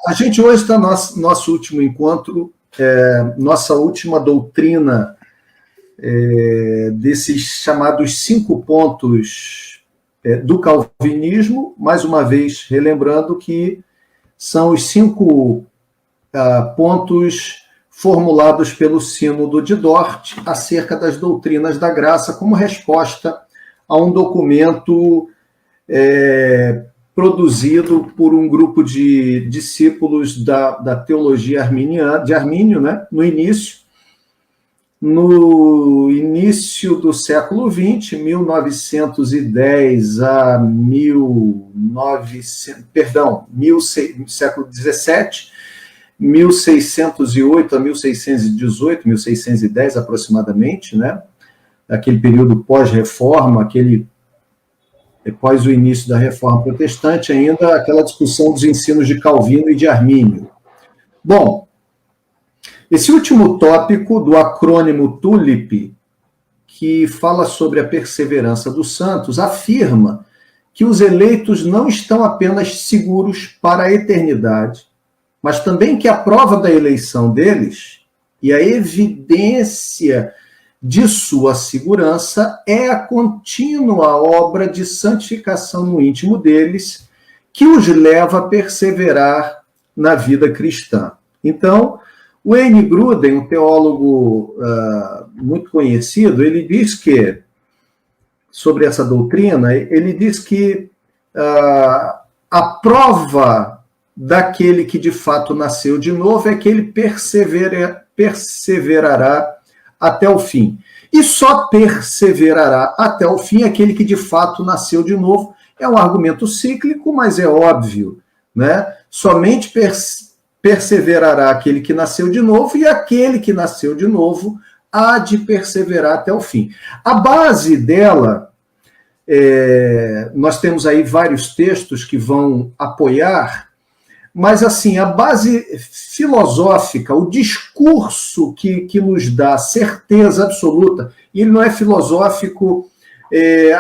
A gente hoje está no nosso último encontro, nossa última doutrina desses chamados 5 pontos do calvinismo, mais uma vez relembrando que são os 5 pontos formulados pelo Sínodo de Dort acerca das doutrinas da graça, como resposta a um documento produzido por um grupo de discípulos da teologia arminiana, de Armínio, né, no início do século XX, 1910 a século XVII, 1608 a 1618, 1610 aproximadamente, né? Aquele período pós-reforma, após o início da reforma protestante, ainda aquela discussão dos ensinos de Calvino e de Armínio. Bom, esse último tópico do acrônimo TULIP, que fala sobre a perseverança dos santos, afirma que os eleitos não estão apenas seguros para a eternidade, mas também que a prova da eleição deles e a evidência de sua segurança é a contínua obra de santificação no íntimo deles, que os leva a perseverar na vida cristã. Então, o Wayne Grudem, um teólogo muito conhecido, ele diz que, sobre essa doutrina, ele diz que a prova daquele que de fato nasceu de novo é que ele perseverará até o fim. E só perseverará até o fim aquele que de fato nasceu de novo. É um argumento cíclico, mas é óbvio, né? Somente perseverará aquele que nasceu de novo, e aquele que nasceu de novo há de perseverar até o fim. A base dela, nós temos aí vários textos que vão apoiar, mas, assim, a base filosófica, o discurso que nos dá certeza absoluta, e ele não é filosófico, ele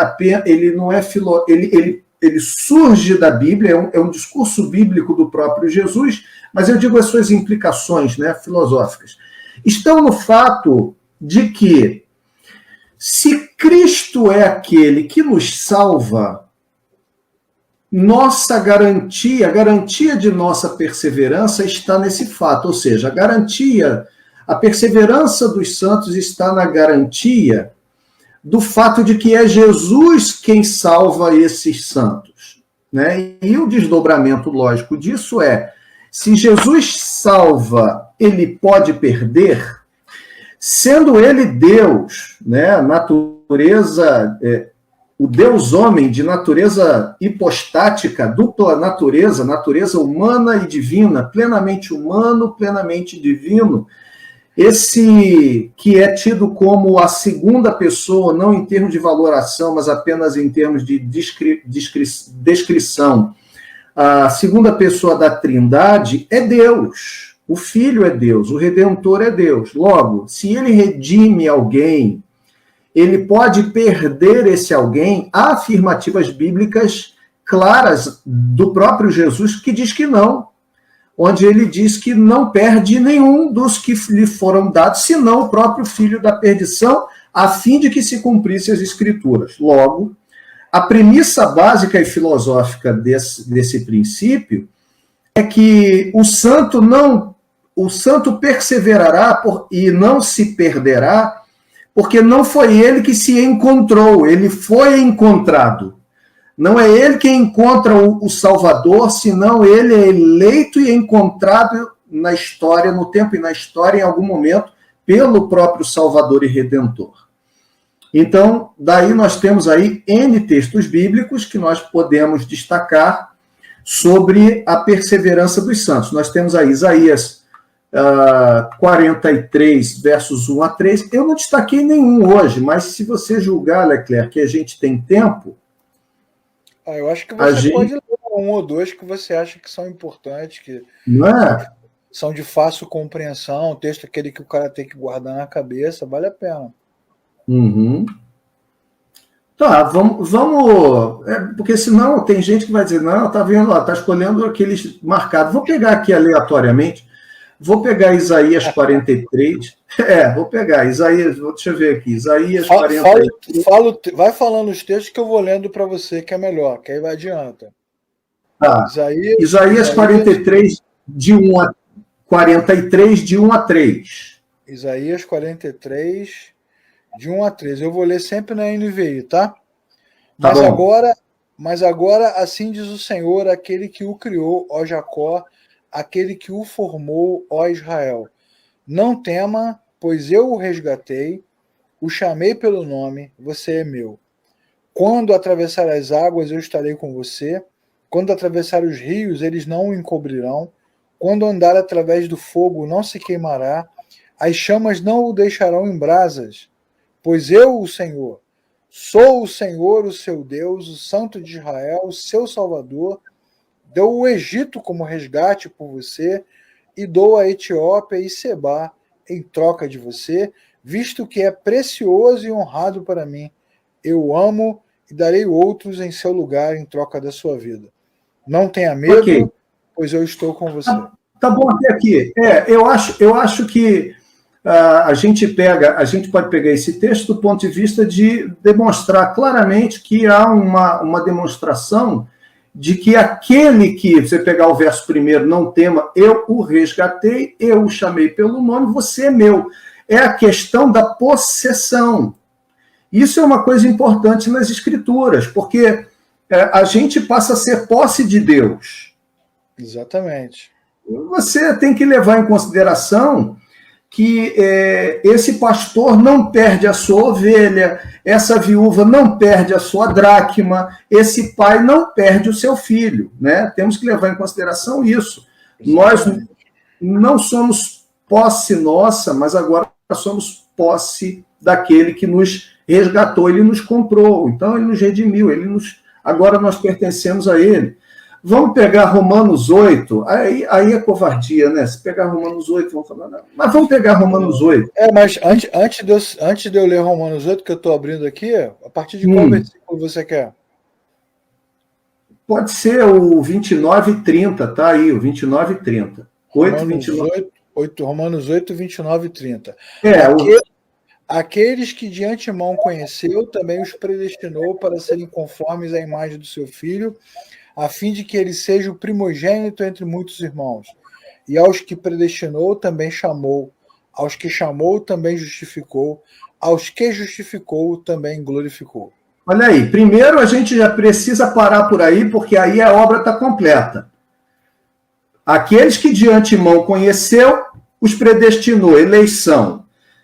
surge da Bíblia, é um discurso bíblico do próprio Jesus, mas eu digo as suas implicações, né, filosóficas. Estão no fato de que, se Cristo é aquele que nos salva, nossa garantia, a garantia de nossa perseverança está nesse fato, ou seja, a perseverança dos santos está na garantia do fato de que é Jesus quem salva esses santos, né? E o desdobramento lógico disso se Jesus salva, ele pode perder, sendo ele Deus, né? Natureza, o Deus homem de natureza hipostática, dupla natureza humana e divina, plenamente humano, plenamente divino, esse que é tido como a segunda pessoa, não em termos de valoração, mas apenas em termos de descrição, a segunda pessoa da Trindade é Deus, o Filho é Deus, o Redentor é Deus. Logo, se ele redime alguém, ele pode perder esse alguém. Há afirmativas bíblicas claras do próprio Jesus que diz que não, onde ele diz que não perde nenhum dos que lhe foram dados, senão o próprio filho da perdição, a fim de que se cumprissem as Escrituras. Logo, a premissa básica e filosófica desse princípio é que o santo perseverará e não se perderá, porque não foi ele que se encontrou, ele foi encontrado. Não é ele quem encontra o Salvador, senão ele é eleito e encontrado na história, no tempo e na história, em algum momento, pelo próprio Salvador e Redentor. Então, daí nós temos aí N textos bíblicos que nós podemos destacar sobre a perseverança dos santos. Nós temos aí Isaías 43, versos 1 a 3. Eu não destaquei nenhum hoje, mas se você julgar, Leclerc, que a gente tem tempo... eu acho que você pode ler um ou dois que você acha que são importantes, que são de fácil compreensão, texto aquele que o cara tem que guardar na cabeça, vale a pena. Uhum. Tá, vamos porque senão tem gente que vai dizer, não, tá vendo lá, tá escolhendo aqueles marcados. Vou pegar aqui aleatoriamente, vou pegar Isaías 43, vou pegar Isaías, deixa eu ver aqui, Isaías 43. Vai falando os textos que eu vou lendo para você, que é melhor, que aí vai adianta. Tá. Isaías 43, de 1 a 43, de 1 a 3. Isaías 43, de 1 a 3. Eu vou ler sempre na NVI, tá? Mas agora, assim diz o Senhor, aquele que o criou, ó Jacó, aquele que o formou, ó Israel. Não tema, pois eu o resgatei, o chamei pelo nome, você é meu. Quando atravessar as águas, eu estarei com você. Quando atravessar os rios, eles não o encobrirão. Quando andar através do fogo, não se queimará. As chamas não o deixarão em brasas. Pois eu, o Senhor, sou o Senhor, o seu Deus, o Santo de Israel, o seu Salvador. Dou o Egito como resgate por você e dou a Etiópia e Sebá em troca de você, visto que é precioso e honrado para mim. Eu amo e darei outros em seu lugar em troca da sua vida. Não tenha medo, pois eu estou com você. Tá bom até aqui. Eu acho que a gente pode pegar esse texto do ponto de vista de demonstrar claramente que há uma demonstração de que aquele que, você pegar o verso primeiro, não tema, eu o resgatei, eu o chamei pelo nome, você é meu. É a questão da possessão. Isso é uma coisa importante nas Escrituras, porque a gente passa a ser posse de Deus. Exatamente. Você tem que levar em consideração que esse pastor não perde a sua ovelha, essa viúva não perde a sua dracma, esse pai não perde o seu filho, né? Temos que levar em consideração isso. Nós não somos posse nossa, mas agora somos posse daquele que nos resgatou, ele nos comprou, então ele nos redimiu, agora nós pertencemos a ele. Vamos pegar Romanos 8, aí é covardia, né? Se pegar Romanos 8, vamos falar, não. Mas vamos pegar Romanos 8. Mas antes de eu ler Romanos 8, que eu estou abrindo aqui, a partir de qual versículo você quer? Pode ser o 29 e 30, tá aí, o 29 e 30. 8, Romanos 8, 29 e 30. Aqueles que de antemão conheceu, também os predestinou para serem conformes à imagem do seu Filho, a fim de que ele seja o primogênito entre muitos irmãos. E aos que predestinou, também chamou. Aos que chamou, também justificou. Aos que justificou, também glorificou. Olha aí, primeiro a gente já precisa parar por aí, porque aí a obra está completa. Aqueles que de antemão conheceu, os predestinou, eleição,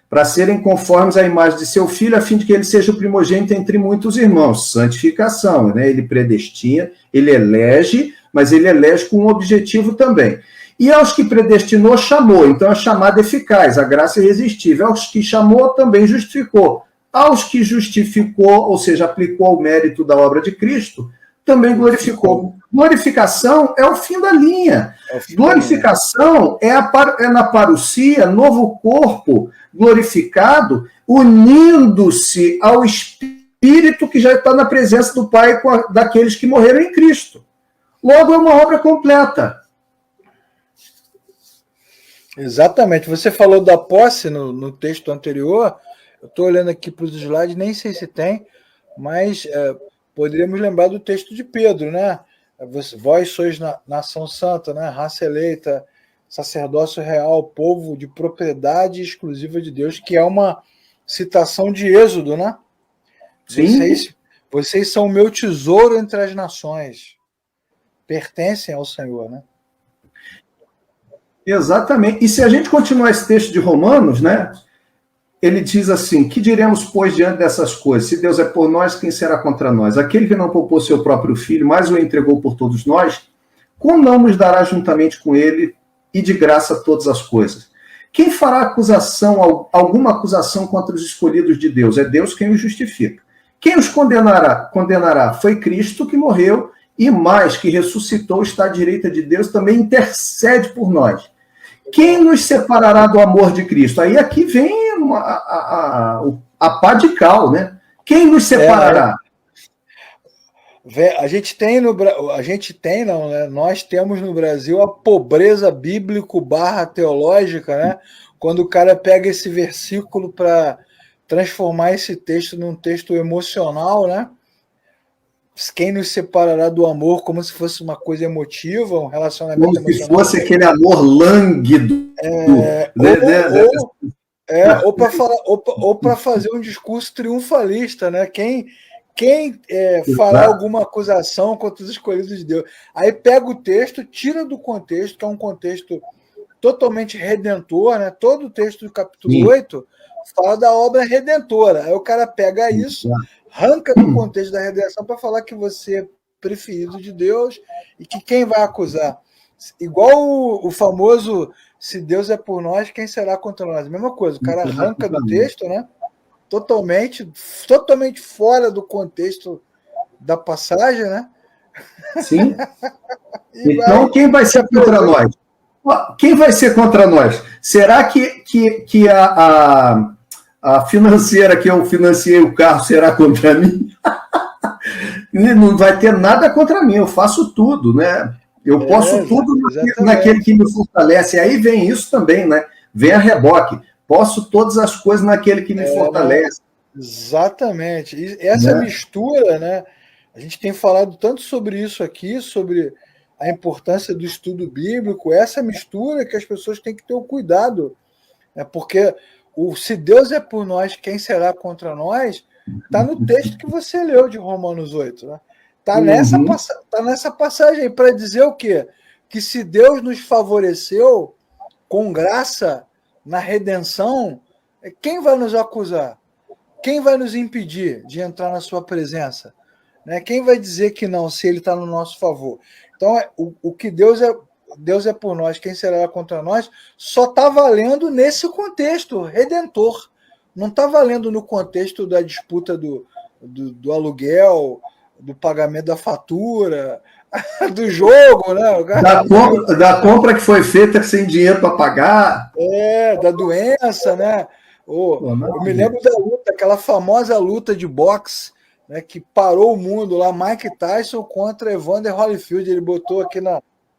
para serem conformes à imagem de seu Filho, a fim de que ele seja o primogênito entre muitos irmãos. Santificação, né? Ele predestina, ele elege, mas ele elege com um objetivo também. E aos que predestinou, chamou. Então, a chamada eficaz, a graça irresistível. Aos que chamou, também justificou. Aos que justificou, ou seja, aplicou o mérito da obra de Cristo, também glorificou. Glorificação é o fim da linha. Glorificação é na parousia, novo corpo glorificado, unindo-se ao Espírito que já está na presença do Pai daqueles que morreram em Cristo. Logo, é uma obra completa. Exatamente. Você falou da posse no texto anterior. Eu estou olhando aqui para os slides, nem sei se tem, mas poderíamos lembrar do texto de Pedro, né? Vós sois nação santa, né? Raça eleita, sacerdócio real, povo de propriedade exclusiva de Deus, que é uma citação de Êxodo, né? Sim. Vocês são o meu tesouro entre as nações. Pertencem ao Senhor, né? Exatamente. E se a gente continuar esse texto de Romanos, né? Ele diz assim, que diremos, pois, diante dessas coisas? Se Deus é por nós, quem será contra nós? Aquele que não poupou seu próprio filho, mas o entregou por todos nós, como não nos dará juntamente com ele e de graça todas as coisas? Quem fará alguma acusação contra os escolhidos de Deus? É Deus quem os justifica. Quem os condenará? Foi Cristo que morreu e mais, que ressuscitou, está à direita de Deus, também intercede por nós. Quem nos separará do amor de Cristo? Aí aqui vem a pá de cal, né? Quem nos separará? A gente tem não, né? Nós temos no Brasil a pobreza bíblico/teológica, né? Quando o cara pega esse versículo para transformar esse texto num texto emocional, né? Quem nos separará do amor, como se fosse uma coisa emotiva, um relacionamento Como se emocional. fosse aquele amor lânguido. Ou para fazer um discurso triunfalista, né? Quem fará alguma acusação contra os escolhidos de Deus? Aí pega o texto, tira do contexto, que é um contexto totalmente redentor, né? Todo o texto do capítulo 8 fala da obra redentora. Aí o cara pega isso, arranca do contexto da redenção para falar que você é preferido de Deus e que quem vai acusar? Igual o famoso, se Deus é por nós, quem será contra nós? A mesma coisa, o cara arranca do texto, né? Totalmente fora do contexto da passagem, né? Sim. Então, quem vai ser contra nós? Quem vai ser contra nós? Será que a financeira que eu financiei o carro será contra mim? Não vai ter nada contra mim, eu faço tudo, né? Eu posso tudo naquele que me fortalece. E aí vem isso também, né? Vem a reboque. Posso todas as coisas naquele que me fortalece. Exatamente. E essa mistura, né? A gente tem falado tanto sobre isso aqui, sobre a importância do estudo bíblico, essa mistura que as pessoas têm que ter o cuidado. Né? Porque se Deus é por nós, quem será contra nós? Está no texto que você leu de Romanos 8. Né? Está nessa passagem aí para dizer o quê? Que se Deus nos favoreceu com graça na redenção, quem vai nos acusar? Quem vai nos impedir de entrar na sua presença? Né? Quem vai dizer que não, se ele está no nosso favor? Então, o que Deus é por nós, quem será contra nós, só está valendo nesse contexto redentor. Não está valendo no contexto da disputa do aluguel, do pagamento da fatura, do jogo, né? Da compra que foi feita sem dinheiro para pagar. Da doença, né? Eu me lembro da luta, aquela famosa luta de boxe, né, que parou o mundo lá, Mike Tyson contra Evander Holyfield. Ele botou aqui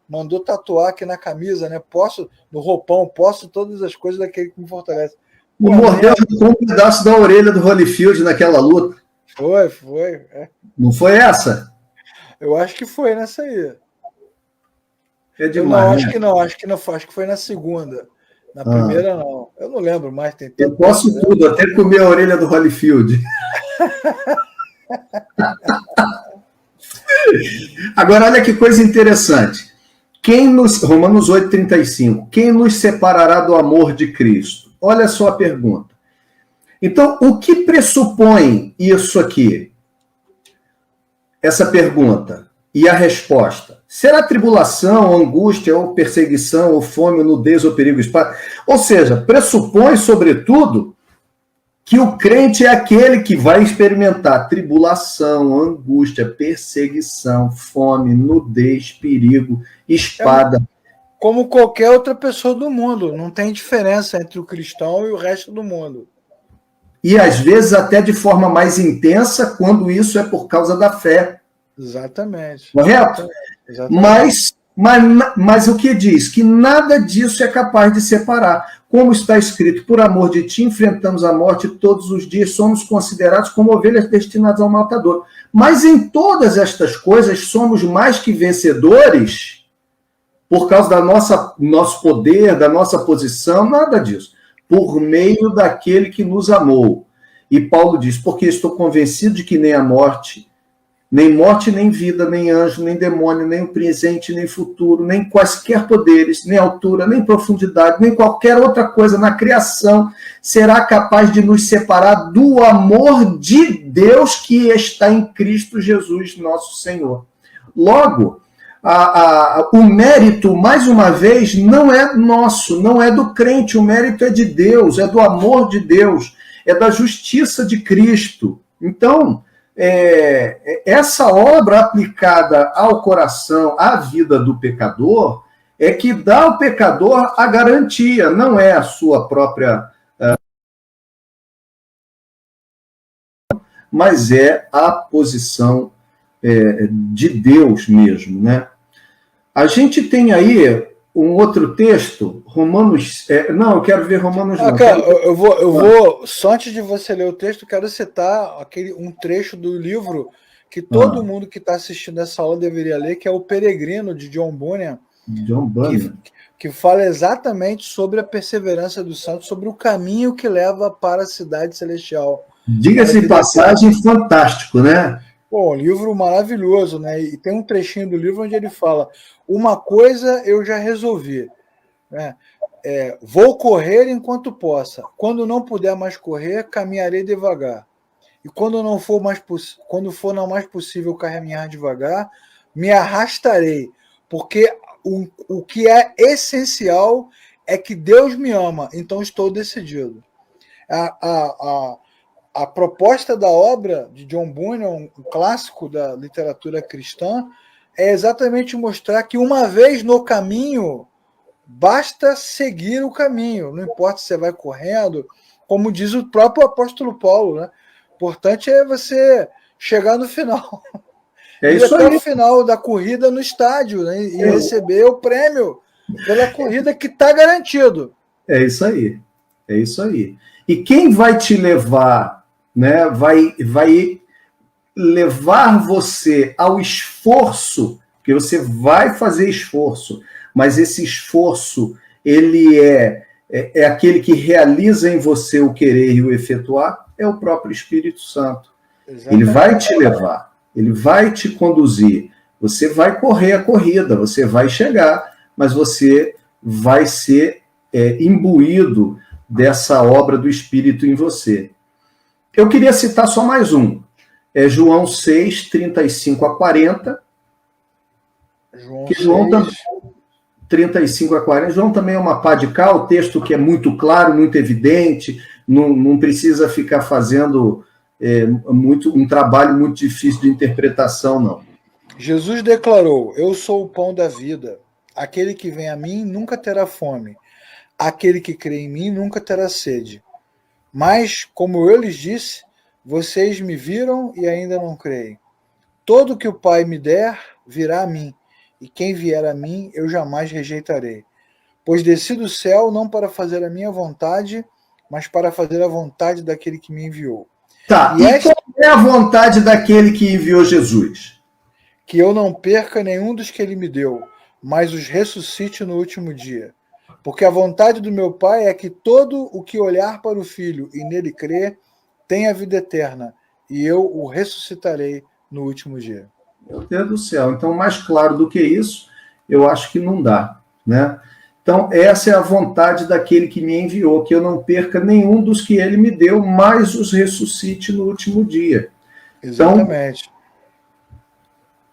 mandou tatuar aqui na camisa, né? No roupão, posso todas as coisas daquele que me fortalece. O mordeu um pedaço da orelha do Holyfield naquela luta. Foi. Não foi essa? Eu acho que foi nessa aí. É demais, acho que foi na segunda. Na primeira, não. Eu não lembro mais. Eu posso tudo, até comer a orelha do Holyfield. Agora, olha que coisa interessante. Romanos 8,35. Quem nos separará do amor de Cristo? Olha só a pergunta. Então, o que pressupõe isso aqui? Essa pergunta e a resposta. Será tribulação, angústia, ou perseguição, ou fome, nudez, ou perigo, espada? Ou seja, pressupõe, sobretudo, que o crente é aquele que vai experimentar tribulação, angústia, perseguição, fome, nudez, perigo, espada. Como qualquer outra pessoa do mundo. Não tem diferença entre o cristão e o resto do mundo. E às vezes até de forma mais intensa, quando isso é por causa da fé. Exatamente. Correto? Exatamente. Mas o que diz? Que nada disso é capaz de separar. Como está escrito, por amor de ti, enfrentamos a morte todos os dias, somos considerados como ovelhas destinadas ao matador. Mas em todas estas coisas somos mais que vencedores por causa da nosso poder, da nossa posição, nada disso. Por meio daquele que nos amou. E Paulo diz, porque estou convencido de que nem a morte, nem vida, nem anjo, nem demônio, nem o presente, nem futuro, nem quaisquer poderes, nem altura, nem profundidade, nem qualquer outra coisa na criação será capaz de nos separar do amor de Deus que está em Cristo Jesus, nosso Senhor. Logo, o mérito, mais uma vez, não é nosso, não é do crente, o mérito é de Deus, é do amor de Deus, é da justiça de Cristo. Então, essa obra aplicada ao coração, à vida do pecador, é que dá ao pecador a garantia, não é a sua própria... mas é a posição de Deus mesmo, né? A gente tem aí um outro texto, Romanos... não, eu quero ver Romanos... Cara, eu vou, só antes de você ler o texto, quero citar um trecho do livro que todo mundo que está assistindo essa aula deveria ler, que é O Peregrino, de John Bunyan. John Bunyan. Que fala exatamente sobre a perseverança dos santos, sobre o caminho que leva para a cidade celestial. Diga-se de passagem, fantástico, né? Bom, livro maravilhoso, né? E tem um trechinho do livro onde ele fala: uma coisa eu já resolvi, né? Vou correr enquanto possa. Quando não puder mais correr, caminharei devagar. E quando for não mais possível caminhar devagar, me arrastarei, porque o que é essencial é que Deus me ama, então estou decidido. A proposta da obra de John Bunyan, um clássico da literatura cristã, é exatamente mostrar que uma vez no caminho, basta seguir o caminho, não importa se você vai correndo, como diz o próprio apóstolo Paulo, né? O importante é você chegar no final. Isso até aí. o final da corrida no estádio, né? E receber o prêmio pela corrida que está garantido. É isso aí. É isso aí. E quem vai te levar, né? Vai levar você ao esforço, porque você vai fazer esforço, mas esse esforço, ele é aquele que realiza em você o querer e o efetuar, é o próprio Espírito Santo. Exatamente. Ele vai te levar, ele vai te conduzir. Você vai correr a corrida, você vai chegar, mas você vai ser imbuído dessa obra do Espírito em você. Eu queria citar só mais um. João 6, 35 a 40. João 35 a 40. João também é uma pá de cal, texto que é muito claro, muito evidente, não precisa ficar fazendo um trabalho muito difícil de interpretação, não. Jesus declarou: eu sou o pão da vida. Aquele que vem a mim nunca terá fome. Aquele que crê em mim nunca terá sede. Mas, como eu lhes disse, vocês me viram e ainda não creem. Todo que o Pai me der virá a mim, e quem vier a mim eu jamais rejeitarei. Pois desci do céu não para fazer a minha vontade, mas para fazer a vontade daquele que me enviou. Tá, e qual é a vontade daquele que enviou Jesus? Que eu não perca nenhum dos que ele me deu, mas os ressuscite no último dia. Porque a vontade do meu Pai é que todo o que olhar para o Filho e nele crer tenha vida eterna, e eu o ressuscitarei no último dia. Meu Deus do céu. Então, mais claro do que isso, eu acho que não dá, né? Então, essa é a vontade daquele que me enviou, que eu não perca nenhum dos que ele me deu, mas os ressuscite no último dia. Exatamente. Então,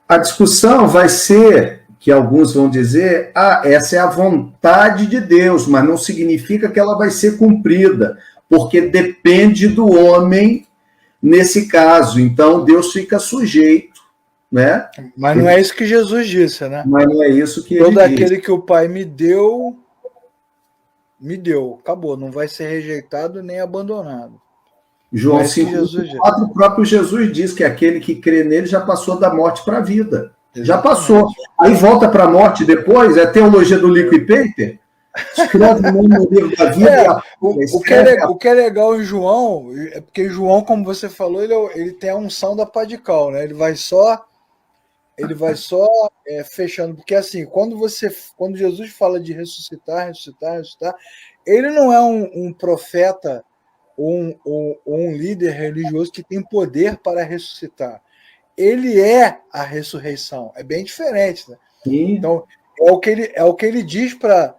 a discussão vai ser, que alguns vão dizer, essa é a vontade de Deus, mas não significa que ela vai ser cumprida, porque depende do homem nesse caso. Então, Deus fica sujeito, né? Mas não é isso que Jesus disse, né? Mas não é isso que ele disse. Todo aquele que o Pai me deu, acabou, não vai ser rejeitado nem abandonado. João 5,4, o próprio Jesus diz que aquele que crê nele já passou da morte para a vida. Exatamente. Já passou. Aí volta para a morte depois, é a teologia do liquid paper. Escreve o nome no livro da vida. O que é legal em João, é porque João, como você falou, ele tem a unção da pá de cal, né? Ele vai só fechando, porque assim, quando Jesus fala de ressuscitar, ele não é um profeta ou um líder religioso que tem poder para ressuscitar. Ele é a ressurreição. É bem diferente, né? Sim. Então, é o que ele diz para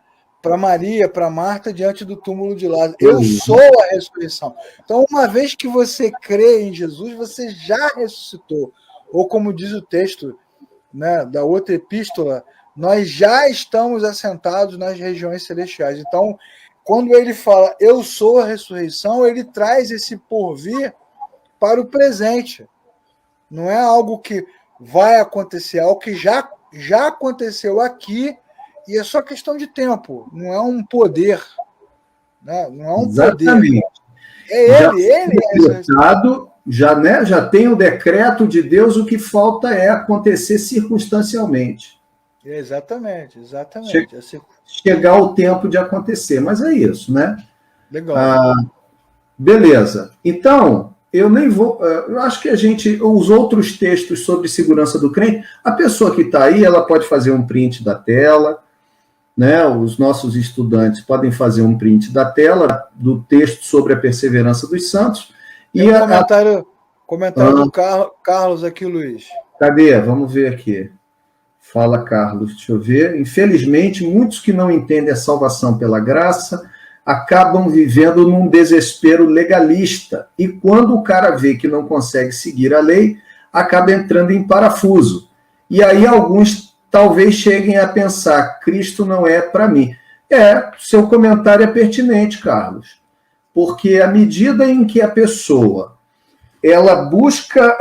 Maria, para Marta, diante do túmulo de Lázaro. Eu sou a ressurreição. Então, uma vez que você crê em Jesus, você já ressuscitou. Ou como diz o texto, né, da outra epístola, nós já estamos assentados nas regiões celestiais. Então, quando ele fala, eu sou a ressurreição, ele traz esse porvir para o presente. Não é algo que vai acontecer, é algo que já aconteceu aqui e é só questão de tempo. Não é um poder. Né? Não é um Exatamente. poder. É ele é já tem o decreto de Deus, o que falta é acontecer circunstancialmente. Exatamente. Chegar o tempo de acontecer, mas é isso, né? Legal. Beleza. Então, eu nem vou... Eu acho que os outros textos sobre segurança do crente, a pessoa que está aí, ela pode fazer um print da tela, né? Os nossos estudantes podem fazer um print da tela do texto sobre a perseverança dos santos. Tem comentário do Carlos aqui, Luiz. Cadê? Vamos ver aqui. Fala, Carlos. Deixa eu ver. Infelizmente, muitos que não entendem a salvação pela graça acabam vivendo num desespero legalista. E quando o cara vê que não consegue seguir a lei, acaba entrando em parafuso. E aí alguns talvez cheguem a pensar, Cristo não é para mim. Seu comentário é pertinente, Carlos. Porque à medida em que a pessoa ela busca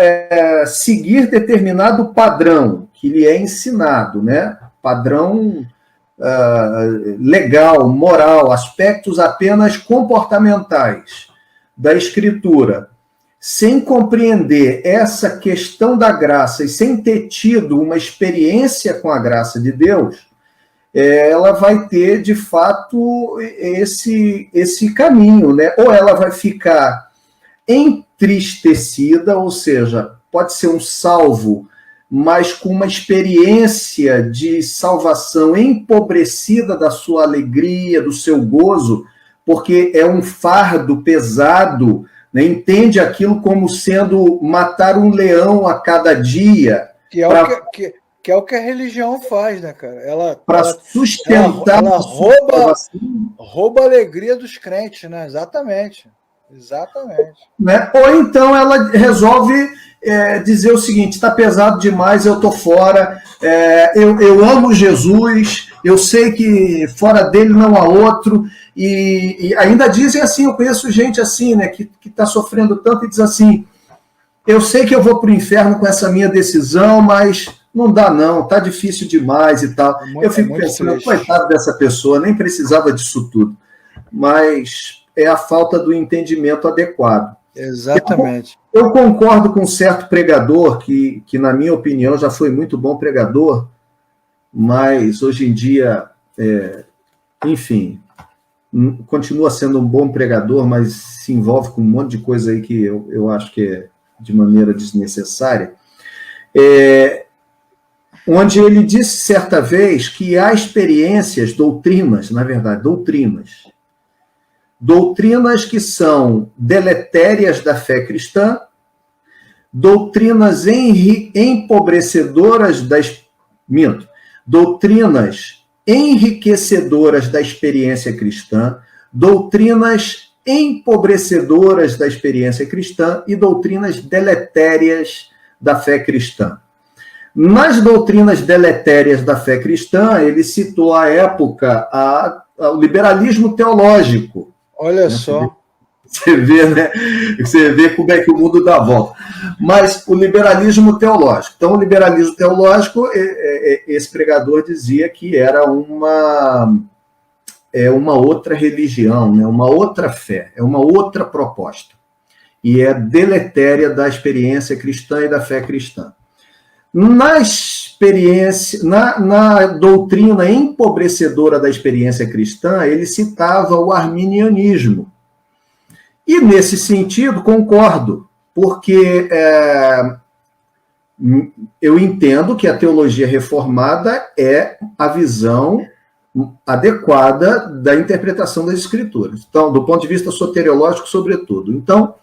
seguir determinado padrão que lhe é ensinado, né? Padrão legal, moral, aspectos apenas comportamentais da Escritura, sem compreender essa questão da graça e sem ter tido uma experiência com a graça de Deus, ela vai ter, de fato, esse caminho, né? Ou ela vai ficar entristecida, ou seja, pode ser um salvo, mas com uma experiência de salvação empobrecida da sua alegria, do seu gozo, porque é um fardo pesado, né? Entende aquilo como sendo matar um leão a cada dia. Que é o que a religião faz, né, cara? Para sustentar... Ela rouba a alegria dos crentes, né? Exatamente. Né? Ou então ela resolve dizer o seguinte, está pesado demais, eu estou fora, eu amo Jesus, eu sei que fora dele não há outro, e ainda dizem assim, eu conheço gente assim, né, que está sofrendo tanto e diz assim, eu sei que eu vou para o inferno com essa minha decisão, mas não dá não, está difícil demais e tal. Eu fico pensando, coitado dessa pessoa, nem precisava disso tudo. Mas é a falta do entendimento adequado. Exatamente. Eu concordo com um certo pregador, que na minha opinião já foi muito bom pregador, mas hoje em dia, enfim, continua sendo um bom pregador, mas se envolve com um monte de coisa aí que eu acho que é de maneira desnecessária, onde ele disse certa vez que há experiências, doutrinas, na verdade, doutrinas que são deletérias da fé cristã, doutrinas doutrinas enriquecedoras da experiência cristã, doutrinas empobrecedoras da experiência cristã e doutrinas deletérias da fé cristã. Nas doutrinas deletérias da fé cristã, ele citou à época o liberalismo teológico. Olha só. Você vê, né? Você vê como é que o mundo dá volta. Mas o liberalismo teológico. Então, o liberalismo teológico, esse pregador dizia que era uma outra religião, né? Uma outra fé, é uma outra proposta. E é deletéria da experiência cristã e da fé cristã. Na doutrina empobrecedora da experiência cristã, ele citava o arminianismo. E, nesse sentido, concordo, porque eu entendo que a teologia reformada é a visão adequada da interpretação das Escrituras. Então, do ponto de vista soteriológico, sobretudo. Então,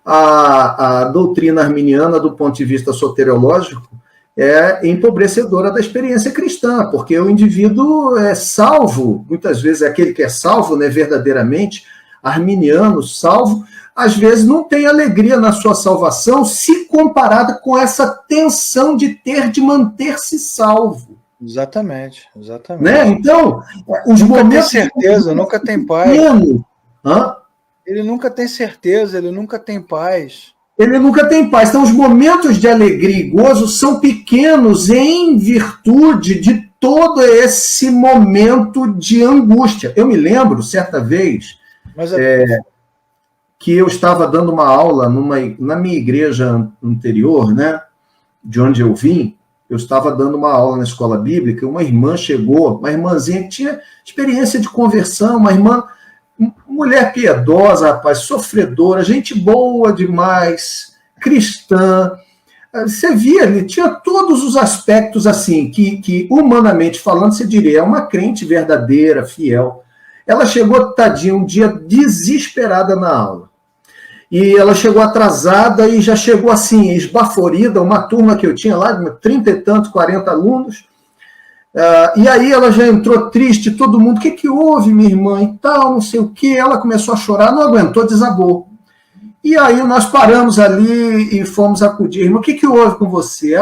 a doutrina arminiana, do ponto de vista soteriológico, é empobrecedora da experiência cristã, porque o indivíduo é salvo, muitas vezes é aquele que é salvo, né, verdadeiramente, arminiano, salvo, às vezes não tem alegria na sua salvação se comparada com essa tensão de manter-se salvo. Exatamente. Né? Então, os nunca momentos... tem certeza, nunca tem paz. Ele nunca tem certeza, ele nunca tem paz. Ele nunca tem paz. Então, os momentos de alegria e gozo são pequenos em virtude de todo esse momento de angústia. Eu me lembro, certa vez, que eu estava dando uma aula na minha igreja anterior, né, de onde eu vim. Eu estava dando uma aula na escola bíblica, uma irmã chegou, uma irmãzinha que tinha experiência de conversão, uma irmã, mulher piedosa, rapaz, sofredora, gente boa demais, cristã. Você via ali, tinha todos os aspectos assim, que humanamente falando, você diria, é uma crente verdadeira, fiel. Ela chegou, tadinha, um dia desesperada na aula. E ela chegou atrasada e já chegou assim, esbaforida, uma turma que eu tinha lá, de 30 e tantos, 40 alunos. E aí ela já entrou triste, todo mundo, o que houve, minha irmã, e tal, não sei o quê. Ela começou a chorar, não aguentou, desabou. E aí nós paramos ali e fomos acudir. Irmã, o que houve com você?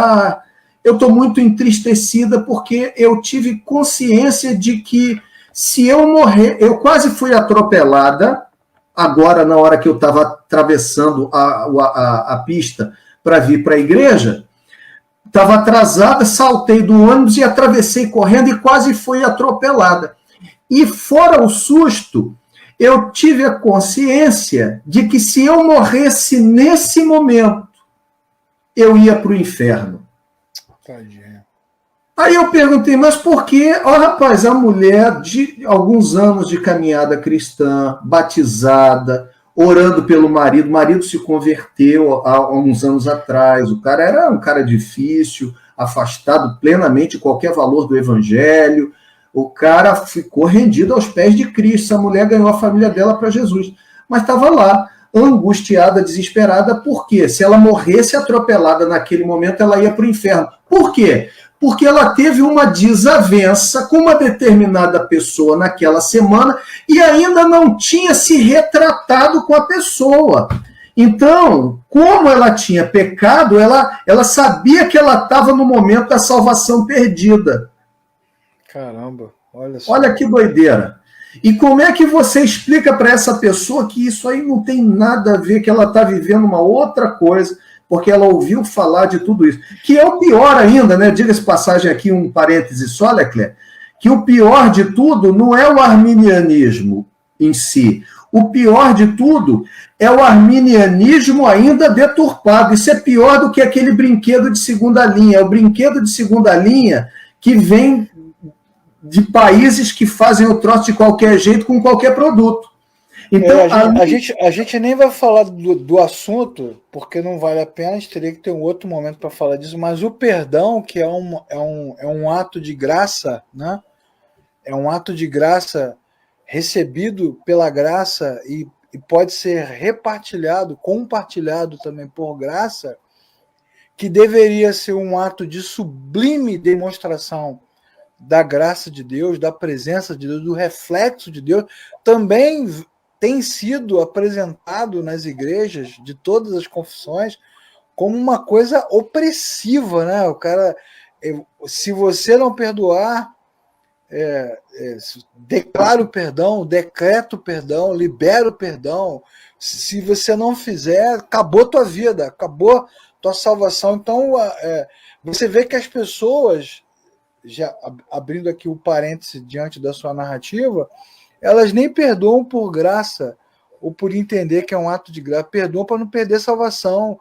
Eu estou muito entristecida porque eu tive consciência de que se eu morrer, eu quase fui atropelada, agora na hora que eu estava atravessando a pista para vir para a igreja, estava atrasada, saltei do ônibus e atravessei correndo e quase fui atropelada. E fora o susto, eu tive a consciência de que se eu morresse nesse momento, eu ia para o inferno. Tadinha. Aí eu perguntei, mas por quê? Rapaz, a mulher de alguns anos de caminhada cristã, batizada, orando pelo marido, o marido se converteu há uns anos atrás, o cara era um cara difícil, afastado plenamente de qualquer valor do evangelho, o cara ficou rendido aos pés de Cristo, a mulher ganhou a família dela para Jesus, mas estava lá, angustiada, desesperada, por quê? Se ela morresse atropelada naquele momento, ela ia para o inferno. Por quê? Porque ela teve uma desavença com uma determinada pessoa naquela semana e ainda não tinha se retratado com a pessoa. Então, como ela tinha pecado, ela sabia que ela estava no momento da salvação perdida. Caramba, olha só. Olha que doideira. E como é que você explica para essa pessoa que isso aí não tem nada a ver, que ela está vivendo uma outra coisa, porque ela ouviu falar de tudo isso? Que é o pior ainda, né? Diga-se passagem aqui, um parêntese só, Leclerc, que o pior de tudo não é o arminianismo em si. O pior de tudo é o arminianismo ainda deturpado. Isso é pior do que aquele brinquedo de segunda linha. É o brinquedo de segunda linha que vem de países que fazem o troço de qualquer jeito com qualquer produto. Então, a gente nem vai falar do assunto, porque não vale a pena, a gente teria que ter um outro momento para falar disso, mas o perdão, que é um ato de graça, né? É um ato de graça recebido pela graça e pode ser repartilhado, compartilhado também por graça, que deveria ser um ato de sublime demonstração da graça de Deus, da presença de Deus, do reflexo de Deus, também tem sido apresentado nas igrejas de todas as confissões como uma coisa opressiva, né? O cara, se você não perdoar, declara o perdão, decreta o perdão, libera o perdão. Se você não fizer, acabou tua vida, acabou tua salvação. Então, você vê que as pessoas, já abrindo aqui o parêntese diante da sua narrativa, elas nem perdoam por graça ou por entender que é um ato de graça, perdoam para não perder salvação.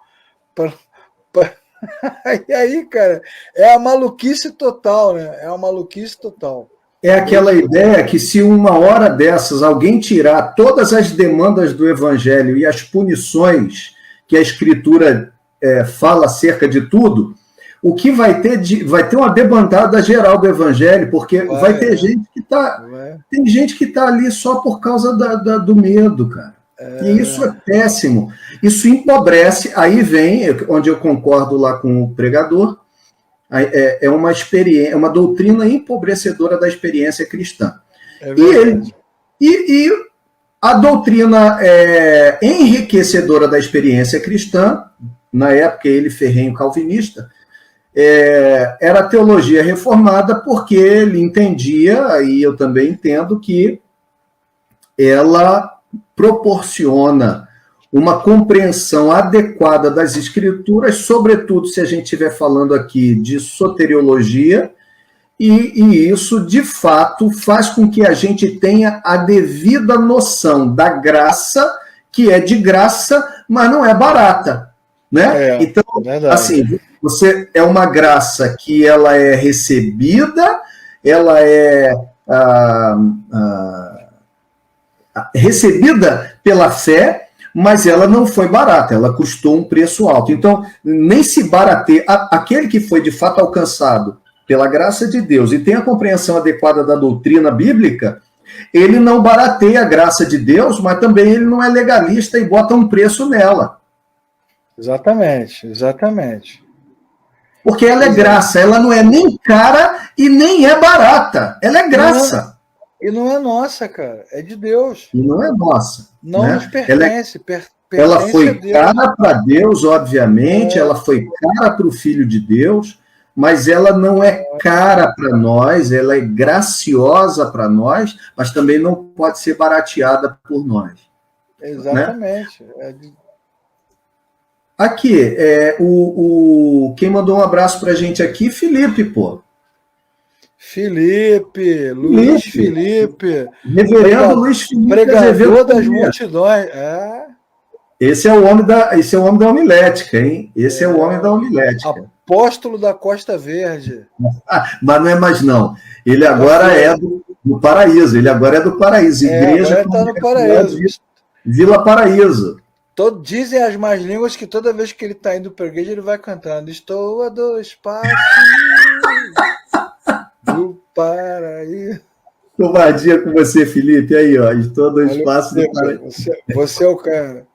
E aí, cara, é a maluquice total, né? É a maluquice total. É aquela ideia que se uma hora dessas alguém tirar todas as demandas do evangelho e as punições que a Escritura fala acerca de tudo, o que vai ter uma debandada geral do evangelho, porque vai ter gente que está tem gente que está ali só por causa do medo, cara. E isso é péssimo. Isso empobrece. Aí vem, onde eu concordo lá com o pregador, é uma experiência, uma doutrina empobrecedora da experiência cristã. E a doutrina enriquecedora da experiência cristã, na época ele ferrenho calvinista, era a teologia reformada, porque ele entendia, e eu também entendo, que ela proporciona uma compreensão adequada das Escrituras, sobretudo se a gente estiver falando aqui de soteriologia, e isso, de fato, faz com que a gente tenha a devida noção da graça que é de graça, mas não é barata, né? Então, verdade. assim, é uma graça que ela é recebida, ela é recebida pela fé, mas ela não foi barata, ela custou um preço alto. Então, nem se barateia. Aquele que foi de fato alcançado pela graça de Deus e tem a compreensão adequada da doutrina bíblica, ele não barateia a graça de Deus, mas também ele não é legalista e bota um preço nela. Exatamente, exatamente. Porque ela é graça, ela não é nem cara e nem é barata. Ela é graça. E não é nossa, cara, é de Deus. E não é nossa. Não nos pertence. Ela foi cara para Deus, obviamente, ela foi cara para o Filho de Deus, mas ela não é cara para nós, ela é graciosa para nós, mas também não pode ser barateada por nós. Exatamente. Né? Aqui, quem mandou um abraço para a gente aqui, Felipe, pô. Luiz Felipe. Reverendo Luiz Felipe. Pregador das multidões. Esse é o homem da homilética, hein? Esse é o homem da homilética. Apóstolo da Costa Verde. Mas não é mais, não. Ele agora é do Paraíso. Ele agora é do Paraíso. Igreja. Está no Paraíso. Vila Paraíso. Dizem as más línguas que toda vez que ele está indo para a igreja, ele vai cantando: estou a 2 passos do Paraíso. Covardia com você, Felipe. Aí, ó. Estou a 2 passos do Paraíso. Você é o cara.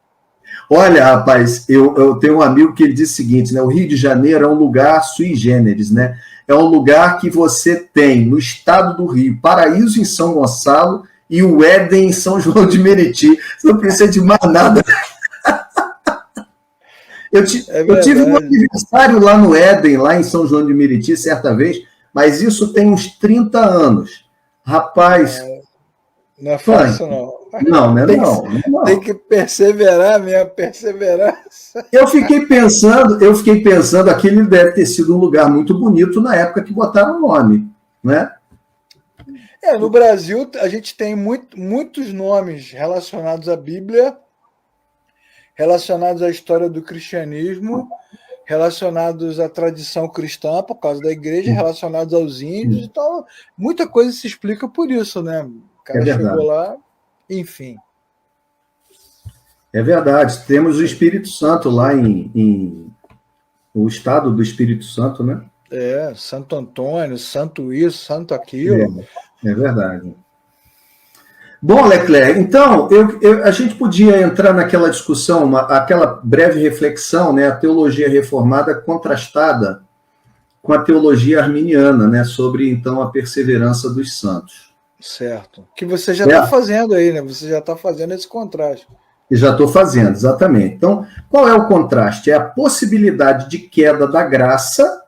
Olha, rapaz, eu tenho um amigo que ele diz o seguinte, né? O Rio de Janeiro é um lugar sui generis, né? É um lugar que você tem no estado do Rio, Paraíso em São Gonçalo e o Éden em São João de Meriti. Você não precisa de mais nada. Eu tive um aniversário lá no Éden, lá em São João de Meriti, certa vez, mas isso tem uns 30 anos. Rapaz... Não é fácil, não. Não. Tem que perseverar, minha perseverança. Eu fiquei pensando, aquele deve ter sido um lugar muito bonito na época que botaram o nome, né? No Brasil, a gente tem muitos nomes relacionados à Bíblia, relacionados à história do cristianismo, relacionados à tradição cristã, por causa da igreja, relacionados aos índios. Então, muita coisa se explica por isso, né? O cara chegou lá, enfim. É verdade. Temos o Espírito Santo lá o estado do Espírito Santo, né? Santo Antônio, santo isso, santo aquilo. É verdade. Bom, Leclerc, então, a gente podia entrar naquela discussão, aquela breve reflexão, né? A teologia reformada contrastada com a teologia arminiana, né? Sobre, então, a perseverança dos santos. Certo. Que você já está fazendo aí, né? Você já está fazendo esse contraste. Já estou fazendo, exatamente. Então, qual é o contraste? É a possibilidade de queda da graça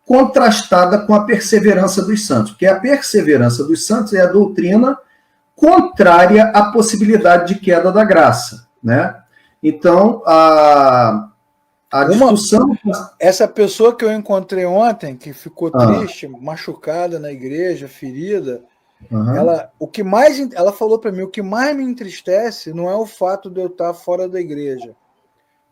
contrastada com a perseverança dos santos. Porque a perseverança dos santos é a doutrina contrária à possibilidade de queda da graça, né? Então, a discussão... Essa pessoa que eu encontrei ontem, que ficou triste, machucada na igreja, ferida... Ela falou para mim, o que mais me entristece não é o fato de eu estar fora da igreja,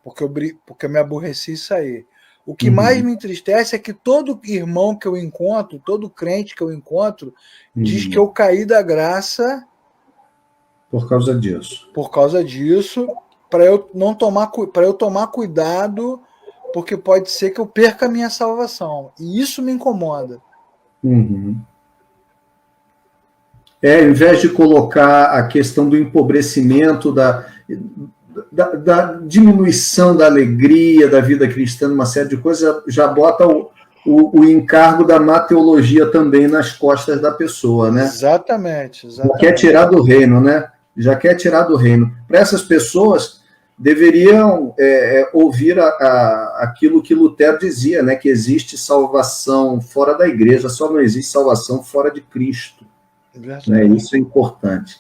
porque eu me aborreci e saí. O que mais me entristece é que todo irmão que eu encontro, todo crente que eu encontro, diz que eu caí da graça por causa disso. Para eu tomar cuidado, porque pode ser que eu perca a minha salvação. E isso me incomoda. Ao invés de colocar a questão do empobrecimento, da diminuição da alegria da vida cristã, uma série de coisas, já bota o encargo da má teologia também nas costas da pessoa, né? Exatamente. Já quer tirar do reino, né? Para essas pessoas, deveriam ouvir aquilo que Lutero dizia, né? Que existe salvação fora da igreja, só não existe salvação fora de Cristo. Né? Isso é importante.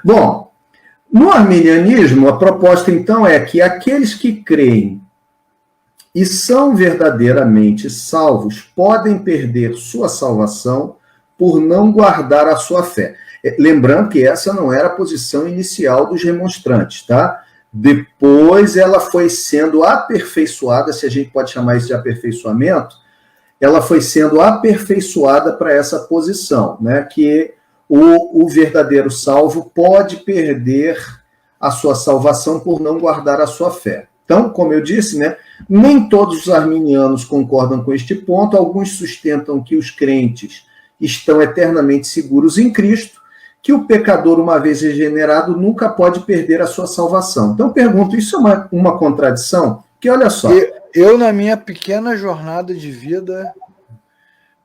Bom, no arminianismo, a proposta, então, é que aqueles que creem e são verdadeiramente salvos podem perder sua salvação por não guardar a sua fé. Lembrando que essa não era a posição inicial dos remonstrantes, tá? Depois ela foi sendo aperfeiçoada, se a gente pode chamar isso de aperfeiçoamento, ela foi sendo aperfeiçoada para essa posição, né? Que o verdadeiro salvo pode perder a sua salvação por não guardar a sua fé. Então, como eu disse, né, nem todos os arminianos concordam com este ponto, alguns sustentam que os crentes estão eternamente seguros em Cristo, que o pecador, uma vez regenerado, nunca pode perder a sua salvação. Então, pergunto, isso é uma contradição? Que olha só... Eu, na minha pequena jornada de vida,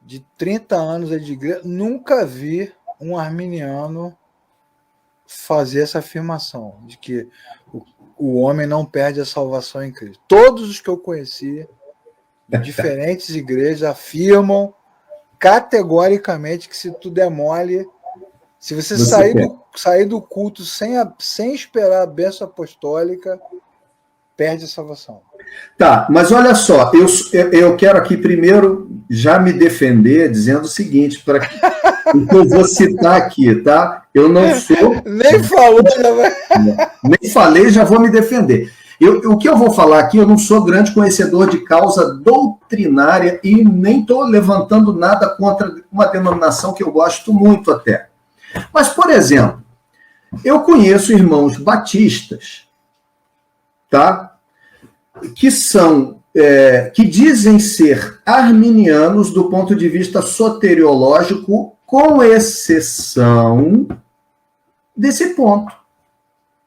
de 30 anos de igreja, nunca vi um arminiano fazer essa afirmação, de que o homem não perde a salvação em Cristo. Todos os que eu conheci, de diferentes igrejas, afirmam categoricamente que se tu der mole, se você sair do culto sem esperar a bênção apostólica, perde a salvação. Tá, mas olha só, eu quero aqui primeiro já me defender dizendo o seguinte, para que eu vou citar aqui, tá? Eu não sou... Nem falou, já vai... Nem falei, já vou me defender. O que eu vou falar aqui, eu não sou grande conhecedor de causa doutrinária e nem estou levantando nada contra uma denominação que eu gosto muito até. Mas, por exemplo, eu conheço irmãos batistas, tá? Que dizem ser arminianos do ponto de vista soteriológico, com exceção desse ponto.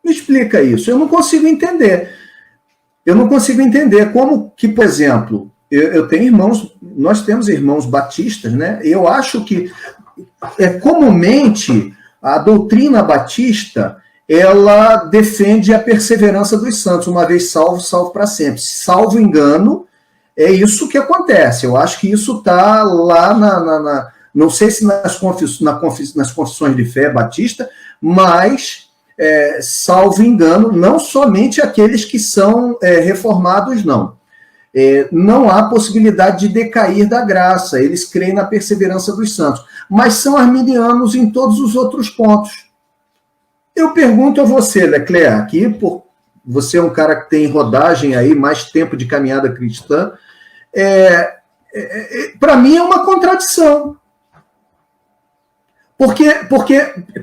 Me explica isso. Eu não consigo entender. Eu não consigo entender como que, por exemplo, eu tenho irmãos, nós temos irmãos batistas, né? Eu acho que comumente a doutrina batista ela defende a perseverança dos santos, uma vez salvo, salvo para sempre. Salvo engano, é isso que acontece. Eu acho que isso está lá não sei se nas confissões de fé batista, mas, salvo engano, não somente aqueles que são reformados, não. Não há possibilidade de decair da graça, eles creem na perseverança dos santos, mas são arminianos em todos os outros pontos. Eu pergunto a você, Leclerc, aqui, você é um cara que tem rodagem aí, mais tempo de caminhada cristã, para mim é uma contradição. Porque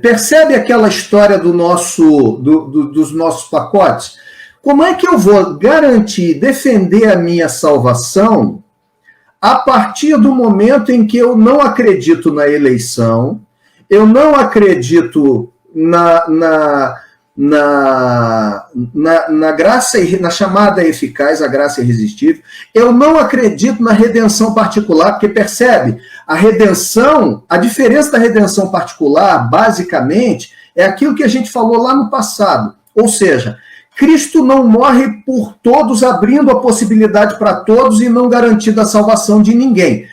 percebe aquela história dos nossos pacotes? Como é que eu vou garantir, defender a minha salvação a partir do momento em que eu não acredito na eleição, eu não acredito na graça, na chamada eficaz, a graça irresistível, eu não acredito na redenção particular, porque percebe, a redenção, a diferença da redenção particular, basicamente, é aquilo que a gente falou lá no passado, ou seja, Cristo não morre por todos, abrindo a possibilidade para todos e não garantindo a salvação de ninguém.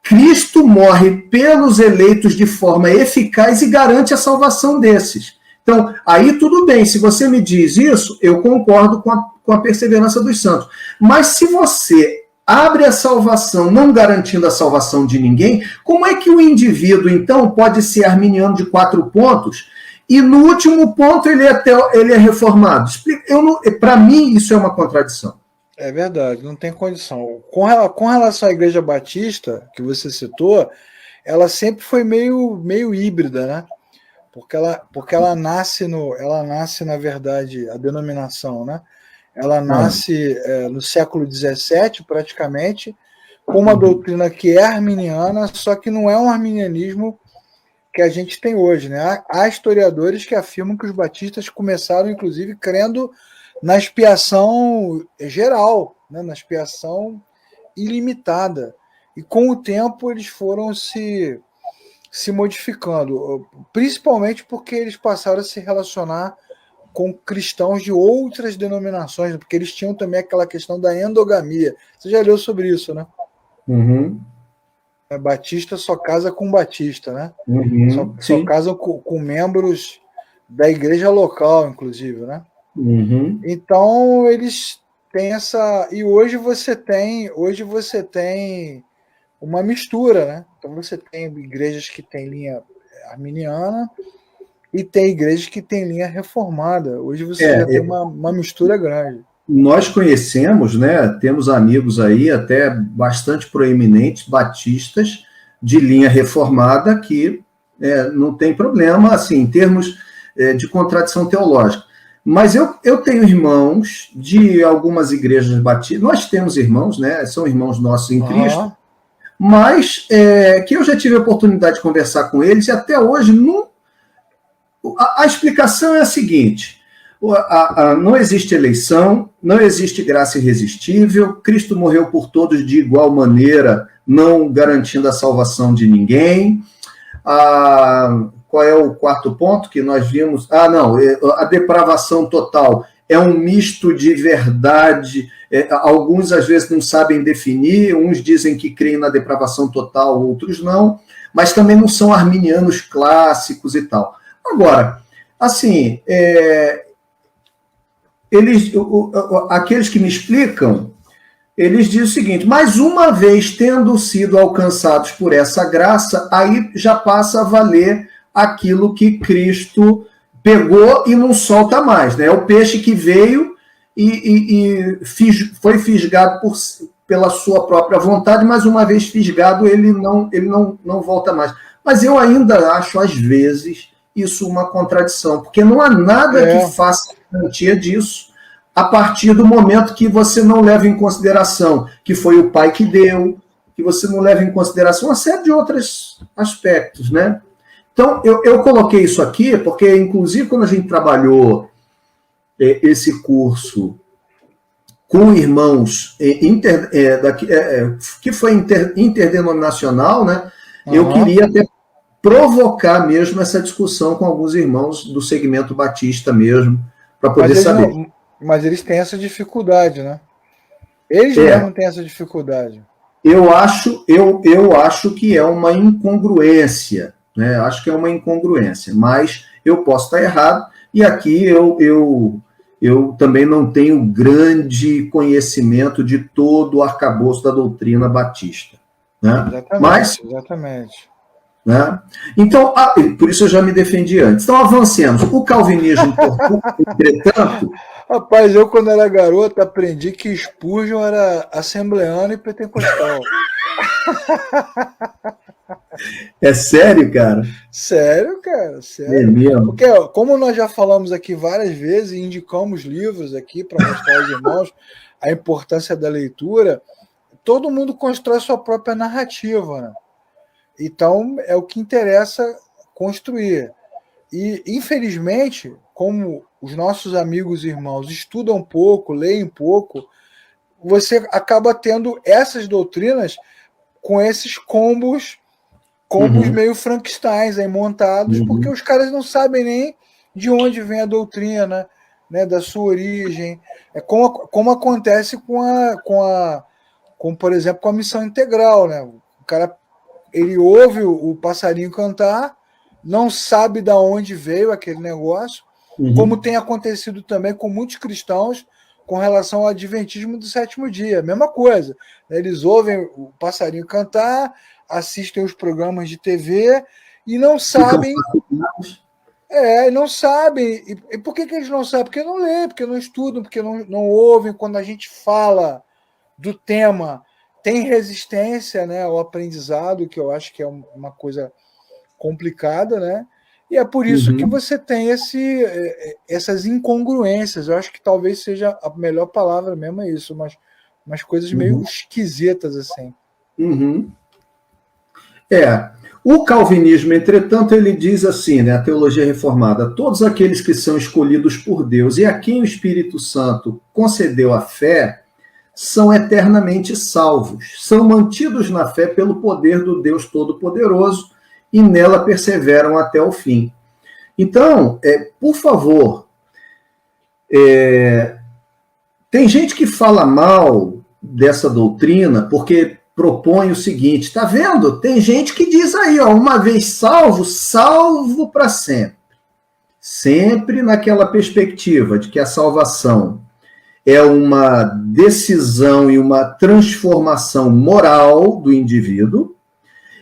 Cristo morre pelos eleitos de forma eficaz e garante a salvação desses. Então, aí tudo bem, se você me diz isso, eu concordo com a perseverança dos santos. Mas se você abre a salvação não garantindo a salvação de ninguém, como é que o indivíduo, então, pode ser arminiano de 4 pontos e no último ponto ele é reformado? Para mim, isso é uma contradição. É verdade, não tem condição. Com relação à Igreja Batista, que você citou, ela sempre foi meio híbrida, né? Porque ela nasce, na verdade, a denominação, né? Ela nasce no século XVII, praticamente, com uma doutrina que é arminiana, só que não é um arminianismo que a gente tem hoje, né? Há historiadores que afirmam que os batistas começaram, inclusive, crendo na expiação geral, né? Na expiação ilimitada. E com o tempo eles foram se modificando, principalmente porque eles passaram a se relacionar com cristãos de outras denominações, porque eles tinham também aquela questão da endogamia. Você já leu sobre isso, né? Uhum. Batista só casa com batista, né? Uhum. Só casa com membros da igreja local, inclusive, né? Uhum. Então eles têm essa... E hoje você tem uma mistura, né? Então você tem igrejas que têm linha arminiana, e tem igrejas que têm linha reformada. Hoje você já tem uma mistura grande. Nós conhecemos, né, temos amigos aí até bastante proeminentes, batistas, de linha reformada, que não tem problema, assim, em termos de contradição teológica. Mas eu tenho irmãos de algumas igrejas batistas, nós temos irmãos, né, são irmãos nossos em Cristo, mas que eu já tive a oportunidade de conversar com eles, e até hoje a explicação é a seguinte: não existe eleição, não existe graça irresistível, Cristo morreu por todos de igual maneira, não garantindo a salvação de ninguém. Qual é o quarto ponto que nós vimos? A depravação total é um misto de verdade. Alguns, às vezes, não sabem definir, uns dizem que creem na depravação total, outros não, mas também não são arminianos clássicos e tal. Agora, assim, aqueles que me explicam, eles dizem o seguinte: mas uma vez tendo sido alcançados por essa graça, aí já passa a valer aquilo que Cristo pegou e não solta mais, né? É o peixe que veio e foi fisgado pela sua própria vontade, mas uma vez fisgado, ele não volta mais. Mas eu ainda acho, às vezes, isso uma contradição, porque não há nada que faça garantia disso a partir do momento que você não leva em consideração que foi o Pai que deu, que você não leva em consideração uma série de outros aspectos, né? Então, eu coloquei isso aqui porque, inclusive, quando a gente trabalhou esse curso com irmãos que foi interdenominacional, né? Eu queria até provocar mesmo essa discussão com alguns irmãos do segmento batista mesmo, para poder saber. Mas eles têm essa dificuldade, né? Eles mesmo têm essa dificuldade. Eu acho que é uma incongruência, né? Acho que é uma incongruência, mas eu posso estar errado, e aqui eu também não tenho grande conhecimento de todo o arcabouço da doutrina batista, né? Exatamente. Né? Então, por isso eu já me defendi antes. Então, avancemos. O calvinismo, entretanto... Rapaz, eu quando era garoto aprendi que Spurgeon era assembleano e pentecostal. É sério, cara? Sério, cara, sério. É mesmo? Porque, como nós já falamos aqui várias vezes e indicamos livros aqui para mostrar aos irmãos a importância da leitura, todo mundo constrói sua própria narrativa, né? Então, é o que interessa construir. E, infelizmente, como os nossos amigos e irmãos estudam pouco, leem pouco, você acaba tendo essas doutrinas com esses combos meio Frankensteins aí montados, porque os caras não sabem nem de onde vem a doutrina, né, da sua origem. É como acontece com, por exemplo, com a missão integral, né? O cara, ele ouve o passarinho cantar, não sabe de onde veio aquele negócio, como tem acontecido também com muitos cristãos com relação ao adventismo do sétimo dia. Mesma coisa. Eles ouvem o passarinho cantar, assistem os programas de TV e não sabem... não sabem. E por que eles não sabem? Porque não leem, porque não estudam, porque não ouvem. Quando a gente fala do tema, tem resistência, né, ao aprendizado, que eu acho que é uma coisa complicada, né? E é por isso que você tem essas incongruências. Eu acho que talvez seja a melhor palavra mesmo, é isso, umas coisas meio esquisitas, assim. O calvinismo, entretanto, ele diz assim, né, a teologia reformada: todos aqueles que são escolhidos por Deus e a quem o Espírito Santo concedeu a fé são eternamente salvos, são mantidos na fé pelo poder do Deus Todo-Poderoso e nela perseveram até o fim. Então, por favor, tem gente que fala mal dessa doutrina porque propõe o seguinte: tá vendo? Tem gente que diz aí, uma vez salvo, salvo para sempre. Sempre naquela perspectiva de que a salvação é uma decisão e uma transformação moral do indivíduo.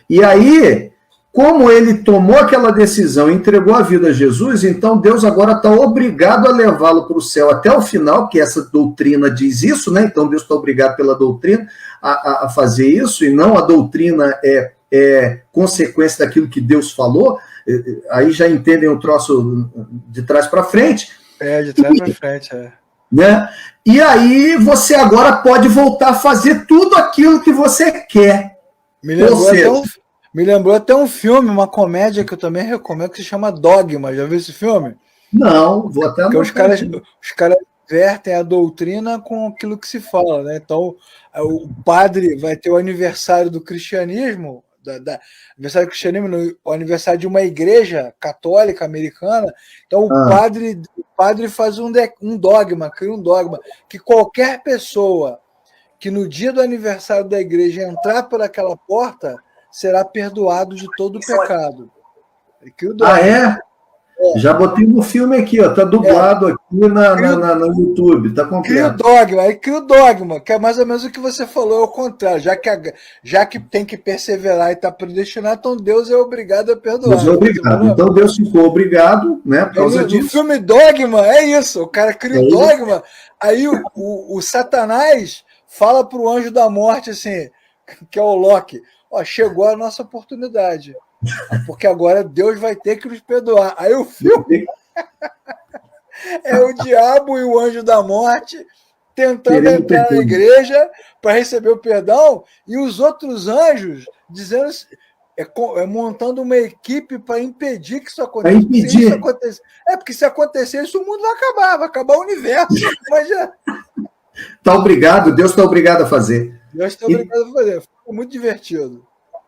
E aí, como ele tomou aquela decisão e entregou a vida a Jesus, então Deus agora está obrigado a levá-lo para o céu até o final, que essa doutrina diz isso, né? Então Deus está obrigado pela doutrina a fazer isso, e não a doutrina é consequência daquilo que Deus falou. Aí já entendem o troço de trás para frente. De trás para frente, né? E aí você agora pode voltar a fazer tudo aquilo que você quer. Me lembrou até um filme, uma comédia que eu também recomendo, que se chama Dogma. Já viu esse filme? Não, vou até anotar. Os caras invertem a doutrina com aquilo que se fala, né? Então, o padre vai ter o aniversário do cristianismo, aniversário do cristianismo, o aniversário de uma igreja católica americana. Então, o padre faz um dogma, cria um dogma, que qualquer pessoa que no dia do aniversário da igreja entrar por aquela porta será perdoado de todo o pecado. Já botei no filme aqui, ó, tá dublado aqui no YouTube, tá completo. Cria o dogma, que é mais ou menos o que você falou, é o contrário, já que tem que perseverar e está predestinado, então Deus é obrigado a perdoar. Deus é obrigado. Então Deus ficou obrigado, né, por causa disso. No filme Dogma, é isso, o cara cria o dogma, aí o Satanás fala para o anjo da morte, assim, que é o Loki, ó, chegou a nossa oportunidade. Porque agora Deus vai ter que nos perdoar. Aí o filme é o diabo e o anjo da morte tentando entrar na igreja para receber o perdão, e os outros anjos dizendo, montando uma equipe para impedir que isso aconteça. Porque se acontecer isso, o mundo vai acabar o universo. Mas já... Tá obrigado, Deus está obrigado a fazer. Deus está obrigado a fazer. Ficou muito divertido.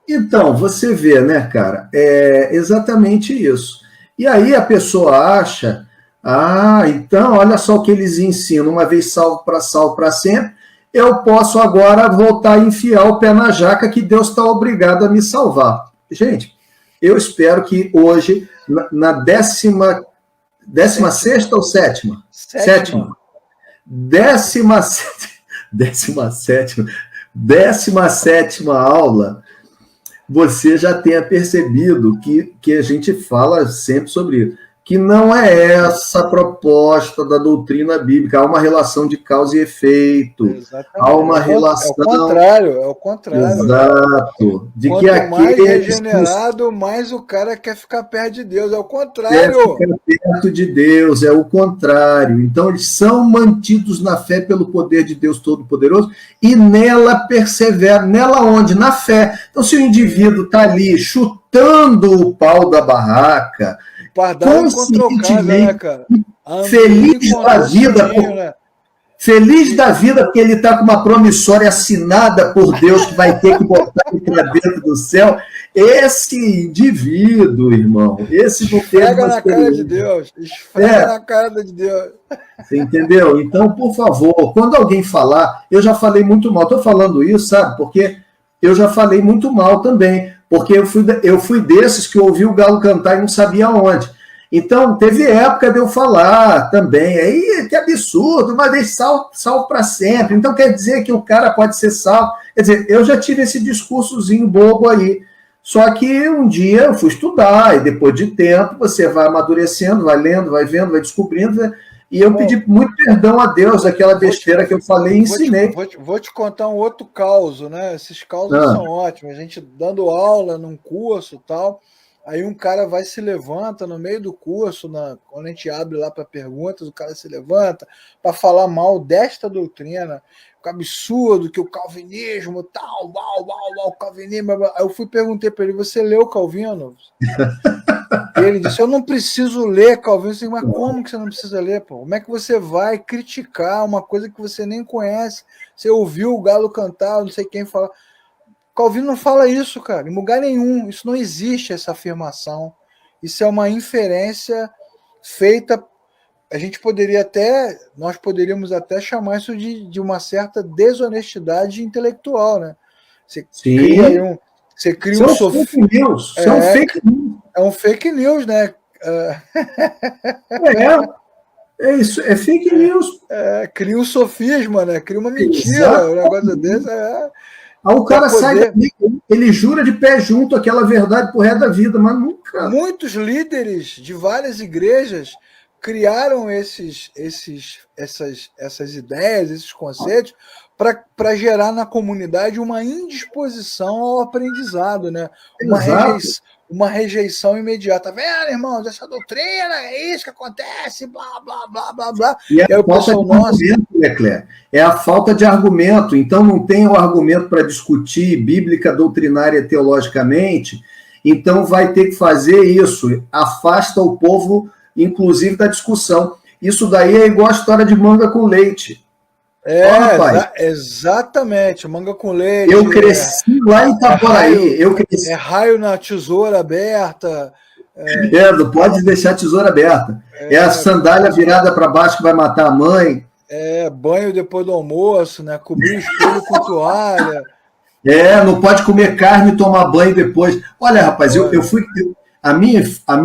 Então, você vê, né, cara, é exatamente isso. E aí a pessoa acha, então, olha só o que eles ensinam, uma vez salvo para sempre, eu posso agora voltar a enfiar o pé na jaca que Deus está obrigado a me salvar. Gente, eu espero que hoje, na 16ª ou 7ª? 17ª aula, você já tenha percebido que a gente fala sempre sobre isso, que não é essa a proposta da doutrina bíblica, há uma relação de causa e efeito. Exatamente. Há uma relação... É o contrário. Exato. De Quanto que aquele mais regenerado, mais o cara quer ficar perto de Deus. É o contrário. Quer ficar perto de Deus, é o contrário. Então, eles são mantidos na fé pelo poder de Deus Todo-Poderoso e nela perseveram. Nela onde? Na fé. Então, se o indivíduo está ali chutando o pau da barraca, conscientemente, feliz da vida, feliz da vida porque ele está com uma promissória assinada por Deus que vai ter que botar ele para dentro do céu. Esse indivíduo, irmão, esse não tem esfrega na cara de Deus, esfrega na cara de Deus. Você entendeu? Então, por favor, quando alguém falar, eu já falei muito mal, estou falando isso, sabe, porque eu já falei muito mal também, porque eu fui desses que ouvi o galo cantar e não sabia onde. Então, teve época de eu falar também, aí que absurdo, uma vez salvo para sempre. Então, quer dizer que o cara pode ser salvo. Quer dizer, eu já tive esse discursozinho bobo aí. Só que um dia eu fui estudar, e depois de tempo você vai amadurecendo, vai lendo, vai vendo, vai descobrindo, né? E eu pedi muito perdão a Deus daquela besteira que eu falei e ensinei. Vou te contar um outro caos, né? Esses causos são ótimos. A gente dando aula num curso e tal, aí um cara se levanta no meio do curso, quando a gente abre lá para perguntas, o cara se levanta para falar mal desta doutrina, o absurdo que o calvinismo, tal, o calvinismo. Aí eu perguntei para ele, você leu Calvino? E ele disse, eu não preciso ler Calvino. Eu disse, mas como que você não precisa ler, pô? Como é que você vai criticar uma coisa que você nem conhece? Você ouviu o galo cantar, não sei quem falar. Calvino não fala isso, cara, em lugar nenhum. Isso não existe, essa afirmação. Isso é uma inferência feita. Nós poderíamos até chamar isso de uma certa desonestidade intelectual, né? Você cria um fake news. Isso é um fake news. É um fake news, né? É isso, é fake news. Cria um sofisma, né? Cria uma mentira, um negócio desse. Aí o cara sai dali, ele jura de pé junto aquela verdade pro resto da vida, mas nunca... Muitos líderes de várias igrejas criaram essas ideias, esses conceitos, para gerar na comunidade uma indisposição ao aprendizado, né? Uma rejeição imediata. Tá vendo, irmãos? Essa doutrina, é isso que acontece, blá, blá, blá, blá, blá. E é a falta de argumento, Leclerc. É a falta de argumento. Então, não tem o argumento para discutir bíblica, doutrinária, teologicamente. Então, vai ter que fazer isso. Afasta o povo, inclusive, da discussão. Isso daí é igual a história de manga com leite. Exatamente, manga com leite. Eu cresci lá em Itaboraí. É raio na tesoura aberta. Não pode deixar a tesoura aberta. É a sandália virada para baixo que vai matar a mãe. Banho depois do almoço, né? Cobrir o espelho com toalha. Não pode comer carne e tomar banho depois. Olha, rapaz, eu fui... A minha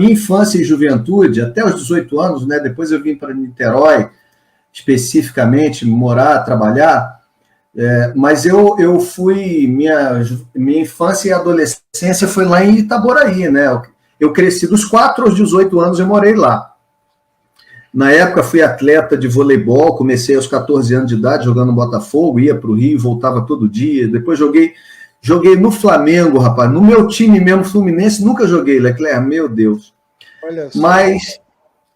infância e juventude, até os 18 anos, né? Depois eu vim para Niterói, especificamente, morar, trabalhar, mas eu fui, minha infância e adolescência foi lá em Itaboraí, né? Eu cresci dos 4 aos 18 anos, eu morei lá. Na época fui atleta de voleibol, comecei aos 14 anos de idade jogando no Botafogo, ia para o Rio, voltava todo dia, depois joguei no Flamengo, rapaz, no meu time mesmo, Fluminense, nunca joguei, Leclerc, meu Deus. Olha só.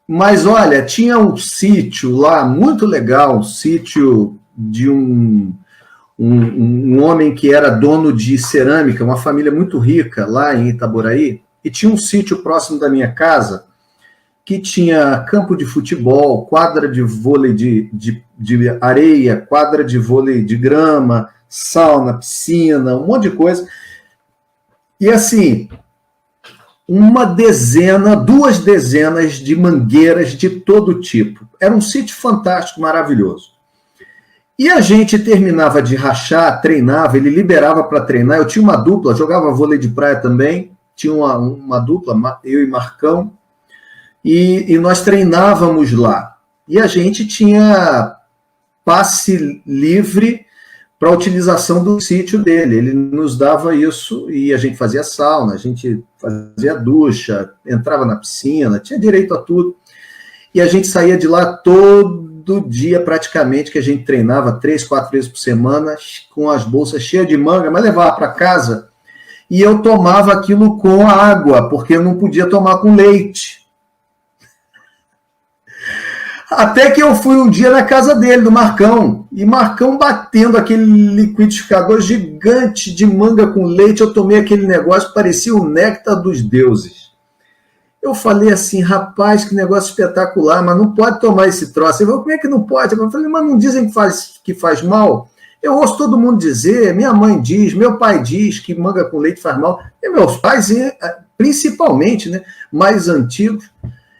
Mas, olha, tinha um sítio lá, muito legal, um sítio de um homem que era dono de cerâmica, uma família muito rica lá em Itaboraí, e tinha um sítio próximo da minha casa que tinha campo de futebol, quadra de vôlei de areia, quadra de vôlei de grama, sauna, piscina, um monte de coisa. E assim... 2 dezenas de mangueiras de todo tipo. Era um sítio fantástico, maravilhoso. E a gente terminava de rachar, treinava, ele liberava para treinar. Eu tinha uma dupla, jogava vôlei de praia também, tinha uma dupla, eu e Marcão, e nós treinávamos lá. E a gente tinha passe livre para a utilização do sítio dele. Ele nos dava isso e a gente fazia sauna, a gente fazia ducha, entrava na piscina, tinha direito a tudo. E a gente saía de lá todo dia praticamente, que a gente treinava 3, 4 vezes por semana, com as bolsas cheias de manga, mas levava para casa e eu tomava aquilo com água, porque eu não podia tomar com leite. Até que eu fui um dia na casa dele, do Marcão, e Marcão batendo aquele liquidificador gigante de manga com leite, eu tomei aquele negócio, parecia o néctar dos deuses. Eu falei assim, rapaz, que negócio espetacular, mas não pode tomar esse troço. Ele falou, como é que não pode? Eu falei, mas não dizem que faz mal? Eu ouço todo mundo dizer, minha mãe diz, meu pai diz que manga com leite faz mal, e meus pais, principalmente, né, mais antigos,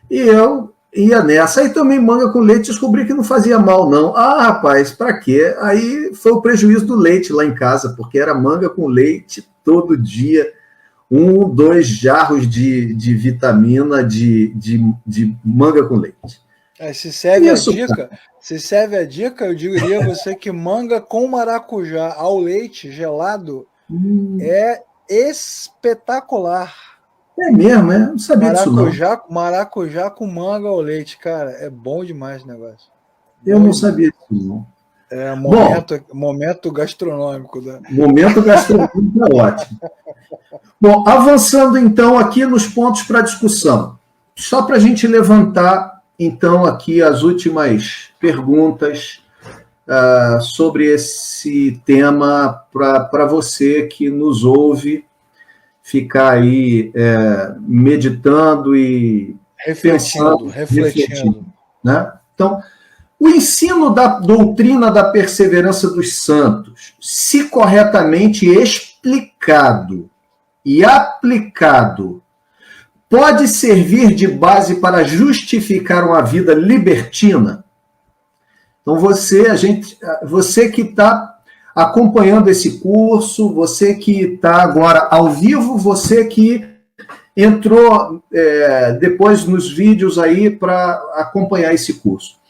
e eu ia nessa. Aí tomei manga com leite e descobri que não fazia mal, não. Ah, rapaz, para quê? Aí foi o prejuízo do leite lá em casa, porque era manga com leite todo dia, 1, 2 jarros de vitamina de manga com leite. Se serve a dica, eu diria a você que manga com maracujá ao leite gelado é espetacular. É mesmo, é? Não sabia disso, não. Maracujá com manga ao leite, cara, é bom demais o negócio. Eu não sabia disso, não. Momento gastronômico. Momento gastronômico é ótimo. Bom, avançando então aqui nos pontos para discussão. Só para a gente levantar, então, aqui as últimas perguntas sobre esse tema para você que nos ouve ficar aí meditando e refletindo. Né? Então, o ensino da doutrina da perseverança dos santos, se corretamente explicado e aplicado, pode servir de base para justificar uma vida libertina? Então, você que está acompanhando esse curso, você que está agora ao vivo, você que entrou depois nos vídeos aí para acompanhar esse curso.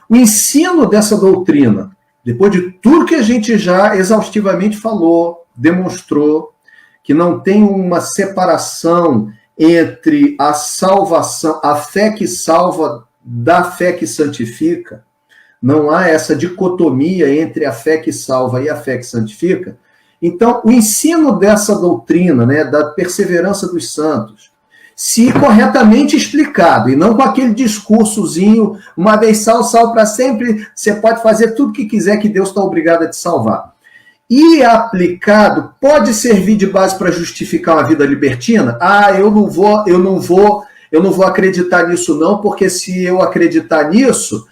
O ensino dessa doutrina, depois de tudo que a gente já exaustivamente falou, demonstrou que não tem uma separação entre a salvação, a fé que salva da fé que santifica. Não há essa dicotomia entre a fé que salva e a fé que santifica. Então, o ensino dessa doutrina, né, da perseverança dos santos, se corretamente explicado, e não com aquele discursozinho, uma vez salvo para sempre, você pode fazer tudo o que quiser que Deus está obrigado a te salvar. E aplicado, pode servir de base para justificar uma vida libertina? Eu não vou acreditar nisso não, porque se eu acreditar nisso,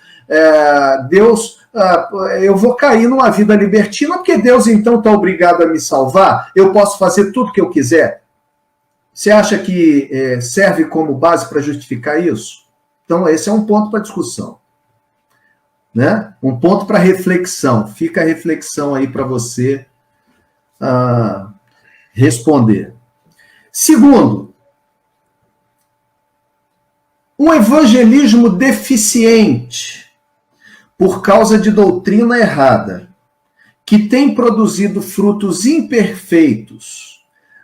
eu vou cair numa vida libertina, porque Deus então está obrigado a me salvar? Eu posso fazer tudo o que eu quiser? Você acha que serve como base para justificar isso? Então, esse é um ponto para discussão. Né? Um ponto para reflexão. Fica a reflexão aí para você responder. Segundo, um evangelismo deficiente por causa de doutrina errada, que tem produzido frutos imperfeitos,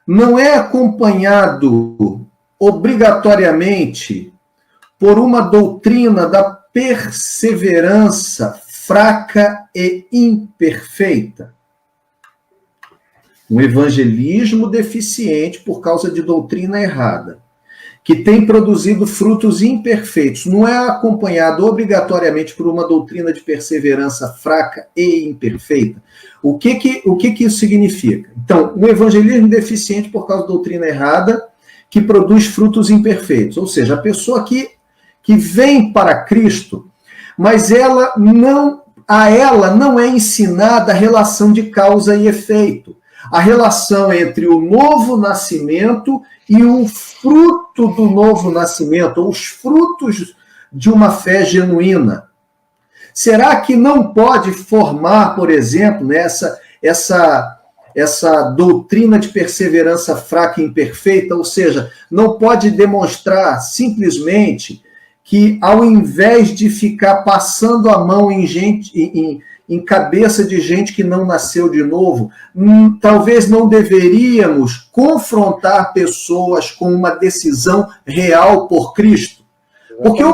não é acompanhado obrigatoriamente por uma doutrina da perseverança fraca e imperfeita. Um evangelismo deficiente por causa de doutrina errada, que tem produzido frutos imperfeitos, não é acompanhado obrigatoriamente por uma doutrina de perseverança fraca e imperfeita. O que isso significa? Então, um evangelismo deficiente por causa de doutrina errada, que produz frutos imperfeitos. Ou seja, a pessoa que vem para Cristo, mas a ela não é ensinada a relação de causa e efeito. A relação entre o novo nascimento e o fruto do novo nascimento, ou os frutos de uma fé genuína. Será que não pode formar, por exemplo, essa doutrina de perseverança fraca e imperfeita, ou seja, não pode demonstrar simplesmente que, ao invés de ficar passando a mão em cabeça de gente que não nasceu de novo, talvez não deveríamos confrontar pessoas com uma decisão real por Cristo? Porque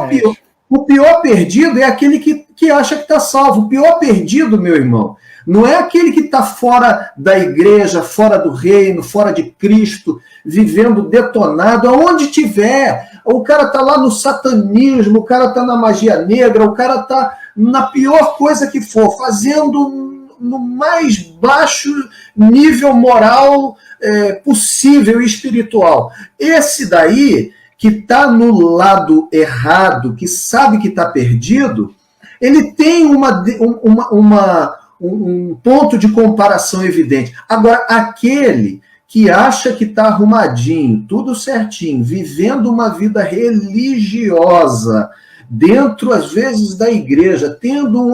o pior perdido é aquele que acha que está salvo. O pior perdido, meu irmão, não é aquele que está fora da igreja, fora do reino, fora de Cristo, vivendo detonado, aonde tiver. O cara está lá no satanismo, o cara está na magia negra, o cara está na pior coisa que for, fazendo no mais baixo nível moral possível e espiritual. Esse daí, que está no lado errado, que sabe que está perdido, ele tem um ponto de comparação evidente. Agora, aquele que acha que está arrumadinho, tudo certinho, vivendo uma vida religiosa, dentro, às vezes, da igreja, tendo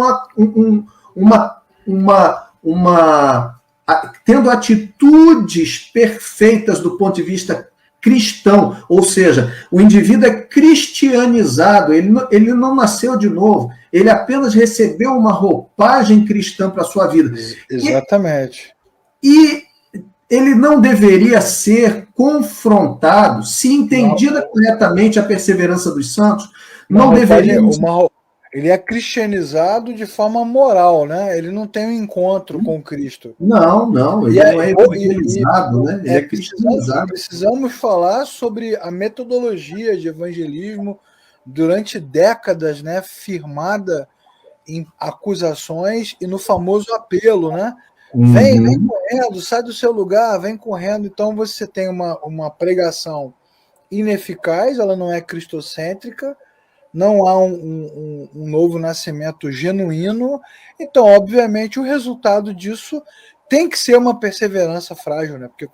tendo atitudes perfeitas do ponto de vista cristão, ou seja, o indivíduo é cristianizado, ele não nasceu de novo, ele apenas recebeu uma roupagem cristã para a sua vida. Exatamente. E ele não deveria ser confrontado, se entendida corretamente a perseverança dos santos, não deveria... Ele é cristianizado de forma moral, né? Ele não tem um encontro com Cristo. Não, ele não é evangelizado, né? Ele é cristianizado. Precisamos falar sobre a metodologia de evangelismo durante décadas, né? Firmada em acusações e no famoso apelo, né? Vem correndo, sai do seu lugar, vem correndo. Então você tem uma pregação ineficaz, ela não é cristocêntrica, não há um novo nascimento genuíno, então, obviamente, o resultado disso tem que ser uma perseverança frágil, né? Porque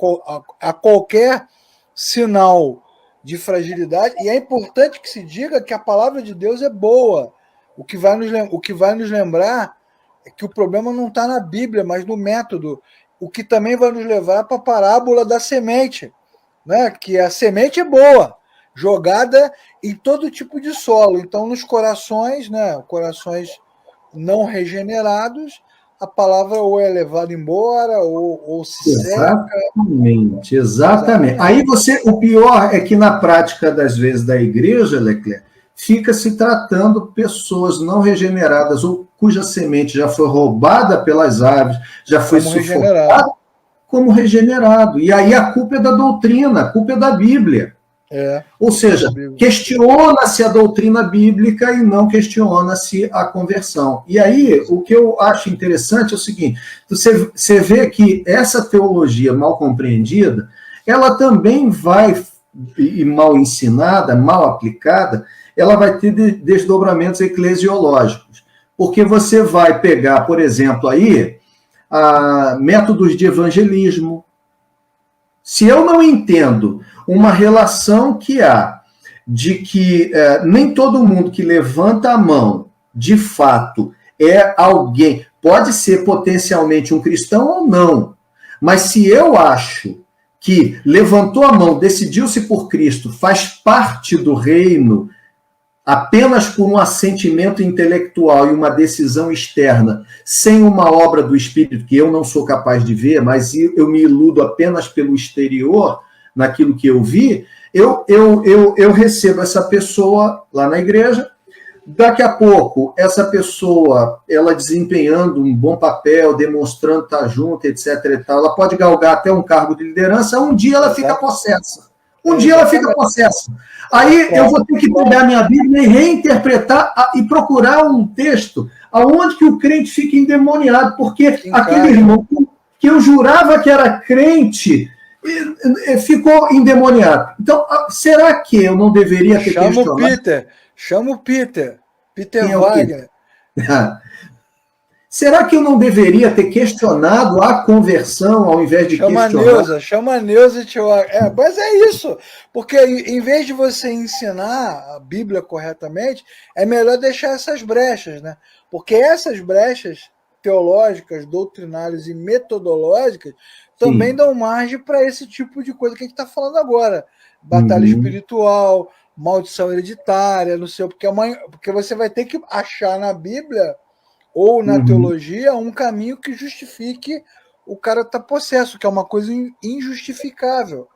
a qualquer sinal de fragilidade, e é importante que se diga que a palavra de Deus é boa. O que vai nos lembrar é que o problema não está na Bíblia, mas no método, o que também vai nos levar para a parábola da semente, né? Que a semente é boa, jogada em todo tipo de solo. Então, nos corações, né, corações não regenerados, a palavra ou é levada embora, ou se seca. Exatamente. Aí o pior é que na prática das vezes da igreja, Leclerc, fica se tratando pessoas não regeneradas ou cuja semente já foi roubada pelas aves, já foi sufocada como regenerado. E aí a culpa é da doutrina, a culpa é da Bíblia. Ou seja, questiona-se a doutrina bíblica e não questiona-se a conversão. E aí, o que eu acho interessante é o seguinte, você vê que essa teologia mal compreendida, ela também vai, e mal ensinada, mal aplicada, ela vai ter desdobramentos eclesiológicos. Porque você vai pegar, por exemplo, aí, métodos de evangelismo. Se eu não entendo uma relação que há de que nem todo mundo que levanta a mão, de fato, é alguém, pode ser potencialmente um cristão ou não, mas se eu acho que levantou a mão, decidiu-se por Cristo, faz parte do reino, apenas por um assentimento intelectual e uma decisão externa, sem uma obra do Espírito que eu não sou capaz de ver, mas eu me iludo apenas pelo exterior, naquilo que eu vi, eu recebo essa pessoa lá na igreja, daqui a pouco, essa pessoa, ela desempenhando um bom papel, demonstrando estar junto, etc. e tal, ela pode galgar até um cargo de liderança, um dia ela fica possessa. Aí eu vou ter que pegar minha Bíblia e reinterpretar e procurar um texto aonde que o crente fica endemoniado, porque aquele irmão que eu jurava que era crente ficou endemoniado. Então, será que eu não deveria ter questionado? Chama o Peter Wagner. Será que eu não deveria ter questionado a conversão ao invés de questionar? Chama a Neuza e Tiago. Mas é isso, porque em vez de você ensinar a Bíblia corretamente, é melhor deixar essas brechas, né? Porque essas brechas teológicas, doutrinárias e metodológicas também dão margem para esse tipo de coisa que a gente está falando agora. Batalha espiritual, maldição hereditária, não sei, porque você vai ter que achar na Bíblia ou na teologia um caminho que justifique o cara estar possesso, que é uma coisa injustificável.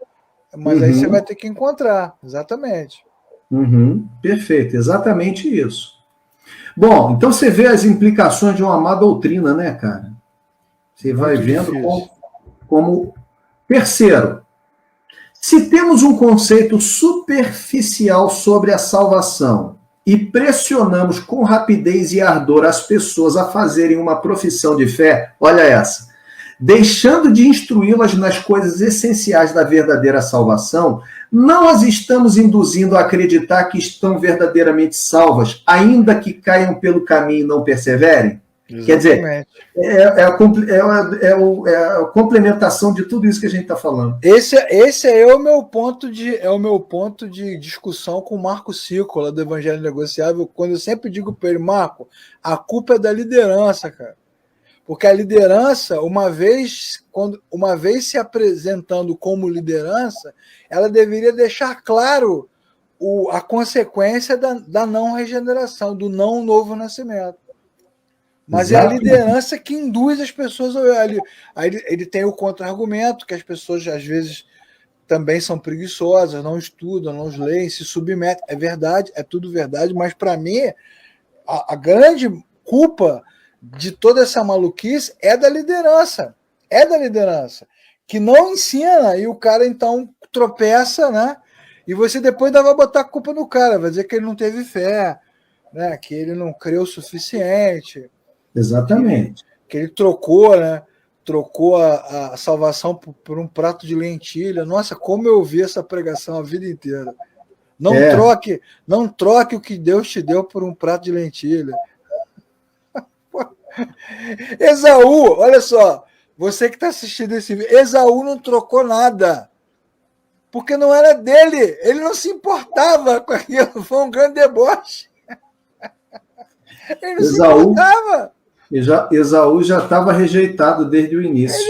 Mas aí você vai ter que encontrar, exatamente. Perfeito, exatamente isso. Bom, então você vê as implicações de uma má doutrina, né, cara? Você vai vendo como... Terceiro, se temos um conceito superficial sobre a salvação e pressionamos com rapidez e ardor as pessoas a fazerem uma profissão de fé, olha essa, deixando de instruí-las nas coisas essenciais da verdadeira salvação, não as estamos induzindo a acreditar que estão verdadeiramente salvas, ainda que caiam pelo caminho e não perseverem? Exatamente. Quer dizer, é a complementação de tudo isso que a gente está falando. Esse é o meu ponto de discussão com o Marco Cícola, do Evangelho Negociável, quando eu sempre digo para ele, Marco, a culpa é da liderança, cara. Porque a liderança, uma vez se apresentando como liderança, ela deveria deixar claro a consequência da não regeneração, do não novo nascimento. Mas exatamente. É a liderança que induz as pessoas a... Aí ele tem o contra-argumento, que as pessoas, às vezes, também são preguiçosas, não estudam, não leem, se submetem. É verdade, é tudo verdade, mas, para mim, a grande culpa de toda essa maluquice é da liderança. É da liderança. Que não ensina, e o cara, então, tropeça, né? E você depois vai botar a culpa no cara, vai dizer que ele não teve fé, né? Que ele não creu o suficiente. Exatamente. Que ele trocou, né? Trocou a salvação por um prato de lentilha. Nossa, como eu ouvi essa pregação a vida inteira. Não troque o que Deus te deu por um prato de lentilha. Esaú, olha só, você que está assistindo esse vídeo, Esaú não trocou nada. Porque não era dele. Ele não se importava com aquilo. Foi um grande deboche. Ele não se importava. Esaú já estava rejeitado desde o início.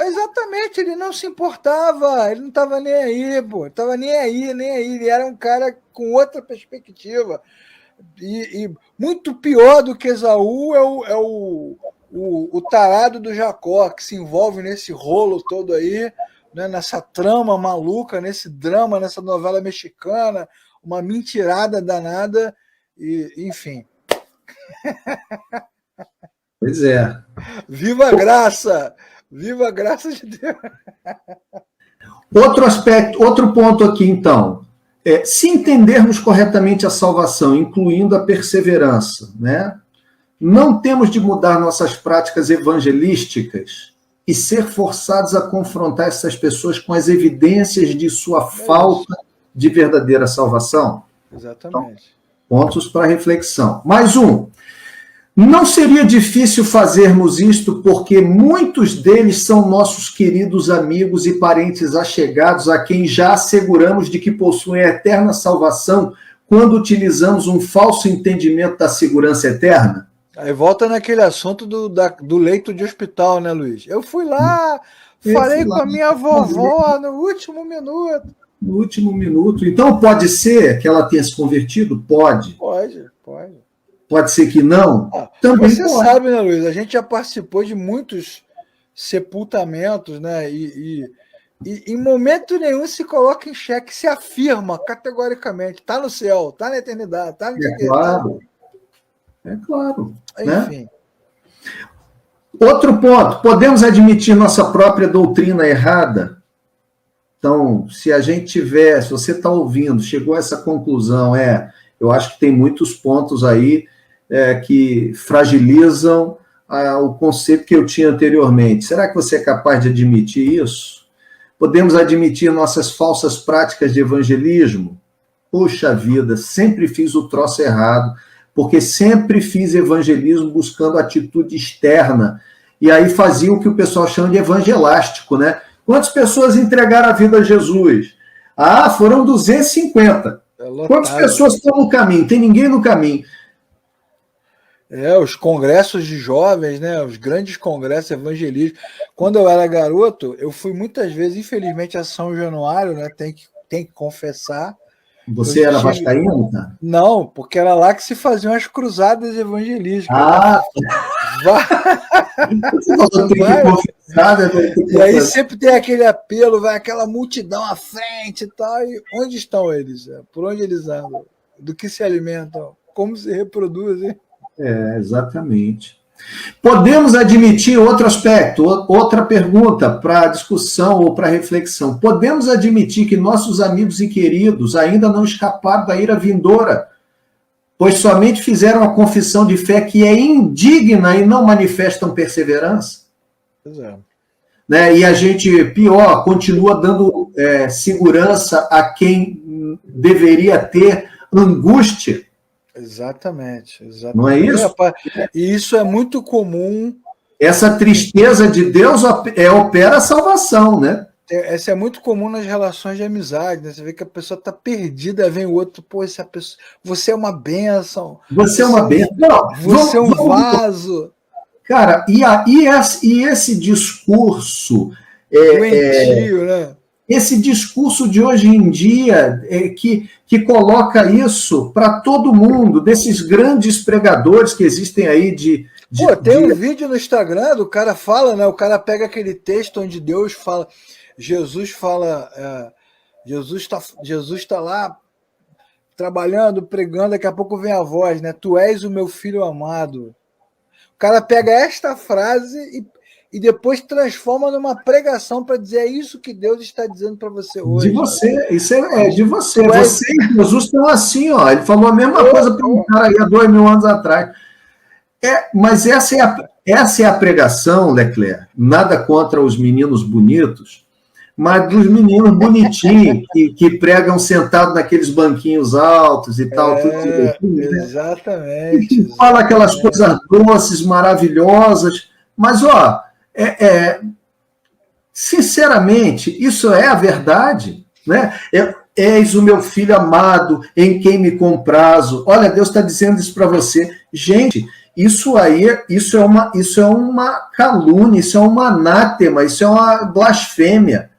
Exatamente, ele não se importava, ele não estava nem aí, pô, estava nem aí, ele era um cara com outra perspectiva, e muito pior do que Esaú é o o tarado do Jacó, que se envolve nesse rolo todo aí, né, nessa trama maluca, nesse drama, nessa novela mexicana, uma mentirada danada, e, enfim. Pois é. Viva a graça! Viva a graça de Deus! Outro aspecto, outro ponto aqui, então. Se entendermos corretamente a salvação, incluindo a perseverança, né, não temos de mudar nossas práticas evangelísticas e ser forçados a confrontar essas pessoas com as evidências de sua falta de verdadeira salvação? Exatamente. Então, pontos para reflexão. Mais um. Não seria difícil fazermos isto porque muitos deles são nossos queridos amigos e parentes achegados a quem já asseguramos de que possuem a eterna salvação quando utilizamos um falso entendimento da segurança eterna? Aí volta naquele assunto do leito de hospital, né, Luiz? Eu fui lá, falei com a minha vovó no último minuto. No último minuto. Então pode ser que ela tenha se convertido? Pode. Pode. Pode ser que não? Também você pode. sabe, né, Luiz? A gente já participou de muitos sepultamentos, né? E em momento nenhum se coloca em xeque, se afirma categoricamente. Está no céu, está na eternidade, está no Claro. É claro. Enfim. Né? Outro ponto. Podemos admitir nossa própria doutrina errada? Então, se a gente tiver, se você está ouvindo, chegou a essa conclusão, eu acho que tem muitos pontos aí que fragilizam o conceito que eu tinha anteriormente. Será que você é capaz de admitir isso? Podemos admitir nossas falsas práticas de evangelismo? Puxa vida, sempre fiz o troço errado, porque sempre fiz evangelismo buscando atitude externa, e aí fazia o que o pessoal chama de evangelástico, né? Quantas pessoas entregaram a vida a Jesus? Foram 250. Quantas pessoas estão no caminho? Tem ninguém no caminho. Os congressos de jovens, né? Os grandes congressos evangelísticos. Quando eu era garoto, eu fui muitas vezes, infelizmente, a São Januário, né? Tem que confessar. Você era vascaíno, cara? Não, porque era lá que se faziam as cruzadas evangelísticas. Você falou que tem que confessar, né? E aí sempre tem aquele apelo, vai aquela multidão à frente e tal. E onde estão eles? Por onde eles andam? Do que se alimentam? Como se reproduzem? Exatamente. Podemos admitir outro aspecto, outra pergunta para discussão ou para reflexão. Podemos admitir que nossos amigos e queridos ainda não escaparam da ira vindoura, pois somente fizeram a confissão de fé que é indigna e não manifestam perseverança? Pois é. Né? E a gente, pior, continua dando segurança a quem deveria ter angústia. Exatamente. Não é isso? E isso é muito comum. Essa tristeza de Deus opera a salvação, né? Essa é muito comum nas relações de amizade, né? Você vê que a pessoa está perdida, vem o outro, essa pessoa, você é uma bênção. Você é uma bênção. Você é um vaso. Cara, e esse discurso... doentio, né? Esse discurso de hoje em dia que coloca isso para todo mundo, desses grandes pregadores que existem aí tem um vídeo no Instagram do cara fala, né? O cara pega aquele texto onde Deus fala, Jesus está lá trabalhando, pregando, daqui a pouco vem a voz, né? Tu és o meu filho amado. O cara pega esta frase e depois transforma numa pregação para dizer isso que Deus está dizendo para você hoje. De você, isso é de você. Você e Jesus estão assim, ó. Ele falou a mesma coisa para um cara aí há 2000 anos atrás. Mas essa é a pregação, Leclerc. Nada contra os meninos bonitos, mas dos meninos bonitinhos que pregam sentados naqueles banquinhos altos e tal. Tudo né? Exatamente. E fala aquelas coisas doces, maravilhosas, mas, ó, sinceramente, isso é a verdade, né? És o meu filho amado, em quem me comprazo. Olha, Deus está dizendo isso para você. Gente, isso é uma calúnia, isso é um anátema, isso é uma blasfêmia.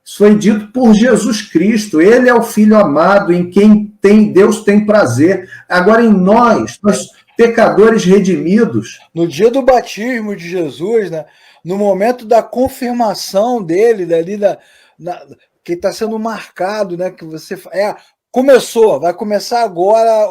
Isso foi dito por Jesus Cristo. Ele é o filho amado, em quem Deus tem prazer. Agora, em nós pecadores redimidos. No dia do batismo de Jesus, né? No momento da confirmação dele, que está sendo marcado, né? Que você vai começar agora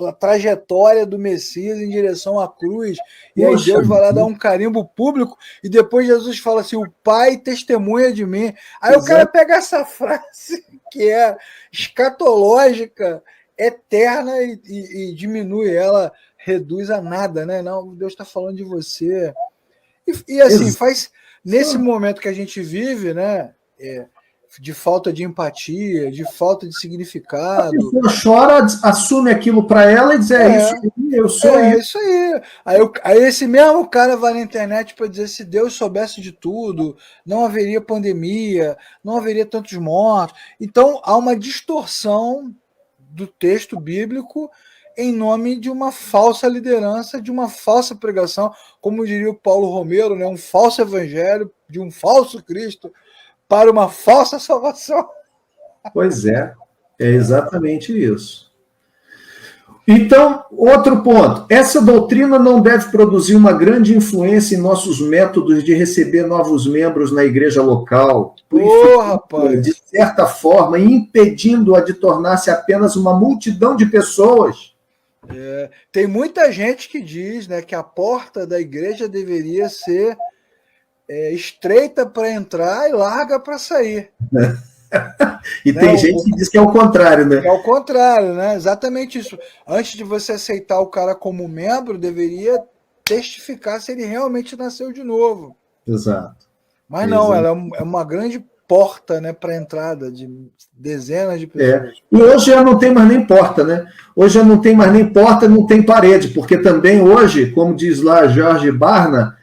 a trajetória do Messias em direção à cruz. E aí Deus vai lá dar um carimbo público e depois Jesus fala assim: o Pai testemunha de mim. Aí o cara pega essa frase que é escatológica, eterna e diminui ela, reduz a nada, né? Não, Deus está falando de você. E assim, faz nesse momento que a gente vive, né? De falta de empatia, de falta de significado. A pessoa chora, assume aquilo para ela e diz: isso aí, eu sou isso aí. Aí esse mesmo cara vai na internet para dizer: se Deus soubesse de tudo, não haveria pandemia, não haveria tantos mortos. Então há uma distorção do texto bíblico em nome de uma falsa liderança, de uma falsa pregação, como diria o Paulo Romero, né? Um falso evangelho, de um falso Cristo, para uma falsa salvação. Pois é exatamente isso. Então, outro ponto, essa doutrina não deve produzir uma grande influência em nossos métodos de receber novos membros na igreja local, rapaz, de certa forma, impedindo-a de tornar-se apenas uma multidão de pessoas. Tem muita gente que diz, né, que a porta da igreja deveria ser estreita para entrar e larga para sair. E né? Tem gente que diz que é o contrário, né? É o contrário, né? Exatamente isso. Antes de você aceitar o cara como membro, deveria testificar se ele realmente nasceu de novo. Exato. Mas não, ela é uma grande porta, né, para entrada de dezenas de pessoas. E hoje já não tem mais nem porta, né? Hoje já não tem mais nem porta, não tem parede, porque também hoje, como diz lá Jorge Barna,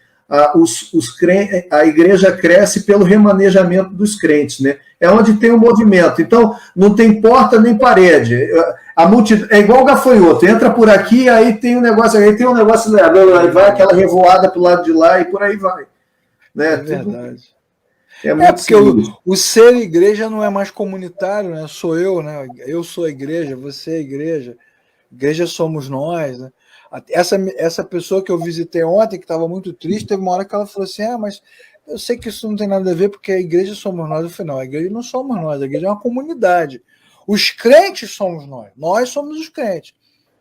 a igreja cresce pelo remanejamento dos crentes, né? É onde tem o movimento. Então, não tem porta nem parede. A multidão, é igual o gafanhoto, entra por aqui, aí tem um negócio, aí vai aquela revoada para o lado de lá e por aí vai. Né? É verdade. Porque o ser igreja não é mais comunitário, né? Sou eu, né? Eu sou a igreja, você é a igreja. Igreja somos nós, né? Essa pessoa que eu visitei ontem, que estava muito triste, teve uma hora que ela falou assim: mas eu sei que isso não tem nada a ver, porque a igreja somos nós. Eu falei: não, a igreja não somos nós, a igreja é uma comunidade. Os crentes somos nós somos os crentes.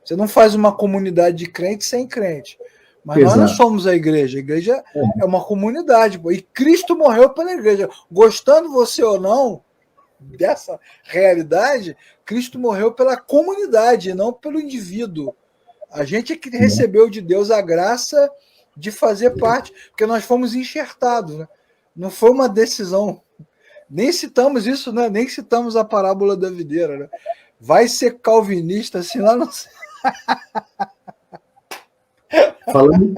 Você não faz uma comunidade de crentes sem crente. Mas Exato. Nós não somos a igreja é uma comunidade. E Cristo morreu pela igreja. Gostando você ou não dessa realidade, Cristo morreu pela comunidade, não pelo indivíduo. A gente é que recebeu de Deus a graça de fazer parte, porque nós fomos enxertados, né? Não foi uma decisão. Nem citamos isso, né? Nem citamos a parábola da videira, né? Vai ser calvinista, assim lá não sei. Falando...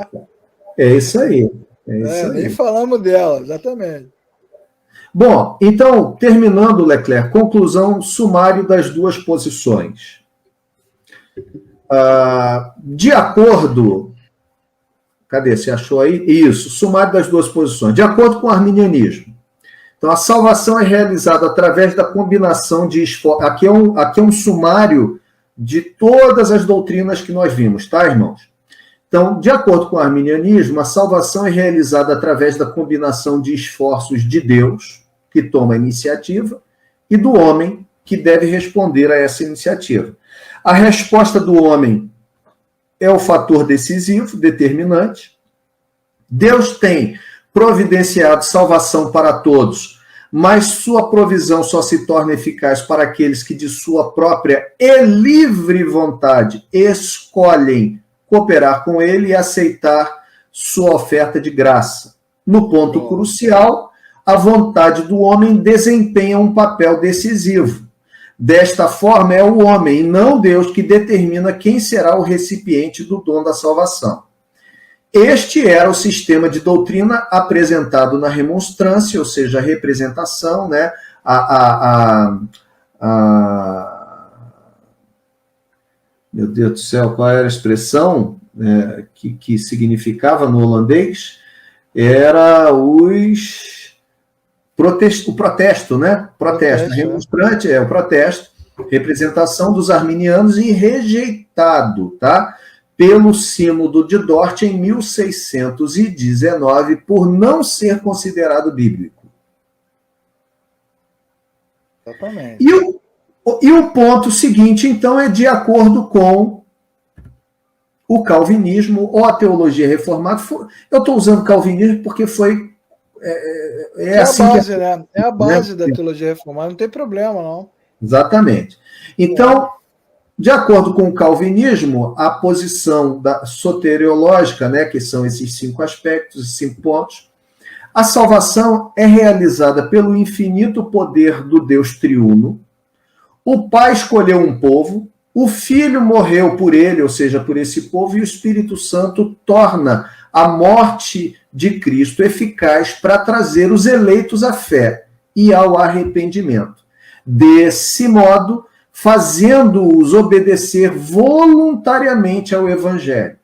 É isso aí. Nem falamos dela, exatamente. Bom, então, terminando, Leclerc, conclusão sumário das duas posições. De acordo... Cadê? Você achou aí? Isso, sumário das duas posições. De acordo com o arminianismo. Então, a salvação é realizada através da combinação de esforços. Aqui é um sumário de todas as doutrinas que nós vimos, tá, irmãos? Então, de acordo com o arminianismo, a salvação é realizada através da combinação de esforços de Deus, que toma a iniciativa, e do homem, que deve responder a essa iniciativa. A resposta do homem é o fator decisivo, determinante. Deus tem providenciado salvação para todos, mas sua provisão só se torna eficaz para aqueles que, de sua própria e livre vontade, escolhem cooperar com ele e aceitar sua oferta de graça. No ponto crucial, a vontade do homem desempenha um papel decisivo. Desta forma, é o homem, e não Deus, que determina quem será o recipiente do dom da salvação. Este era o sistema de doutrina apresentado na remonstrância, ou seja, a representação, né? Meu Deus do céu, qual era a expressão que significava no holandês? Era o protesto, né? Protesto. Remonstrante é o protesto, representação dos arminianos e rejeitado, tá? pelo Sínodo de Dort em 1619 por não ser considerado bíblico. Exatamente. E o ponto seguinte, então, é de acordo com o calvinismo ou a teologia reformada. Eu estou usando calvinismo porque foi... É assim a base, né? É a base da teologia reformada, não tem problema, não. Exatamente. Então, de acordo com o calvinismo, a posição soteriológica, né, que são esses 5 aspectos, 5 pontos, a salvação é realizada pelo infinito poder do Deus triuno. O Pai escolheu um povo, o Filho morreu por ele, ou seja, por esse povo, e o Espírito Santo torna a morte de Cristo eficaz para trazer os eleitos à fé e ao arrependimento. Desse modo, fazendo-os obedecer voluntariamente ao Evangelho.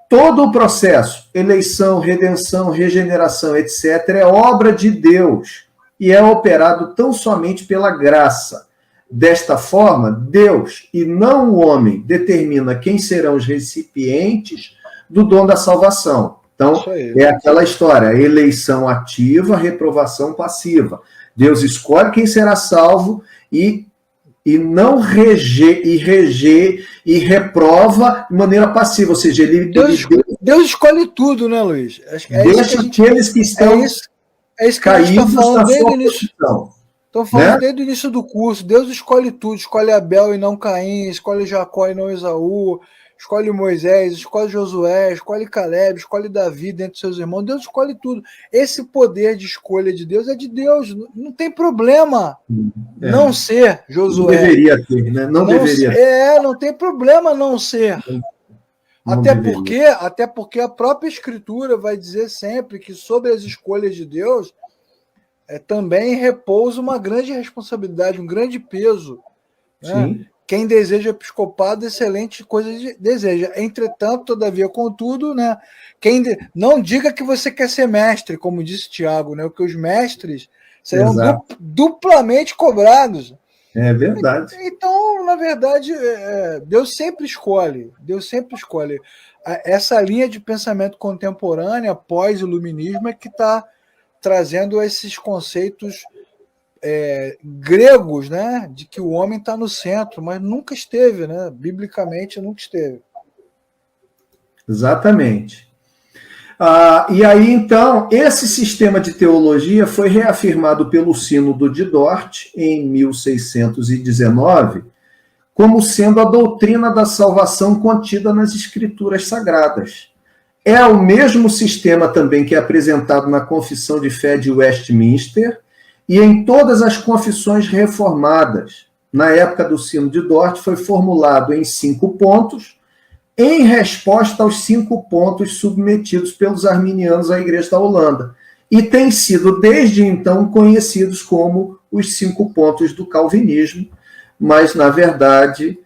Todo o processo, eleição, redenção, regeneração, etc., é obra de Deus e é operado tão somente pela graça. Desta forma, Deus, e não o homem, determina quem serão os recipientes do dom da salvação. Então, é aquela história, eleição ativa, reprovação passiva. Deus escolhe quem será salvo e não e reprova de maneira passiva, ou seja, Deus escolhe tudo, né, Luiz? Deixa aqueles que estão caídos na sua posição. Estão falando desde o início do curso. Deus escolhe tudo, escolhe Abel e não Caim, escolhe Jacó e não Esaú, escolhe Moisés, escolhe Josué, escolhe Caleb, escolhe Davi dentre seus irmãos. Deus escolhe tudo. Esse poder de escolha de Deus é de Deus. Não tem problema não ser Josué. Não deveria ter, né? Não deveria. Não tem problema não ser. Até porque a própria Escritura vai dizer sempre que sobre as escolhas de Deus também repousa uma grande responsabilidade, um grande peso. Né? Quem deseja episcopado, excelente coisa deseja. Entretanto, todavia, contudo, né? Não diga que você quer ser mestre, como disse Tiago, né? Porque os mestres serão duplamente cobrados. É verdade. Então, na verdade, Deus sempre escolhe. Deus sempre escolhe. Essa linha de pensamento contemporânea, pós-iluminismo, é que está trazendo esses conceitos gregos, né, de que o homem está no centro, mas nunca esteve, né, biblicamente nunca esteve. Exatamente. E aí, então, esse sistema de teologia foi reafirmado pelo Sínodo de Dort, em 1619, como sendo a doutrina da salvação contida nas Escrituras Sagradas. É o mesmo sistema também que é apresentado na Confissão de Fé de Westminster e em todas as confissões reformadas. Na época do Sínodo de Dort, foi formulado em 5 pontos, em resposta aos 5 pontos submetidos pelos arminianos à Igreja da Holanda, e têm sido, desde então, conhecidos como os 5 pontos do calvinismo, mas, na verdade,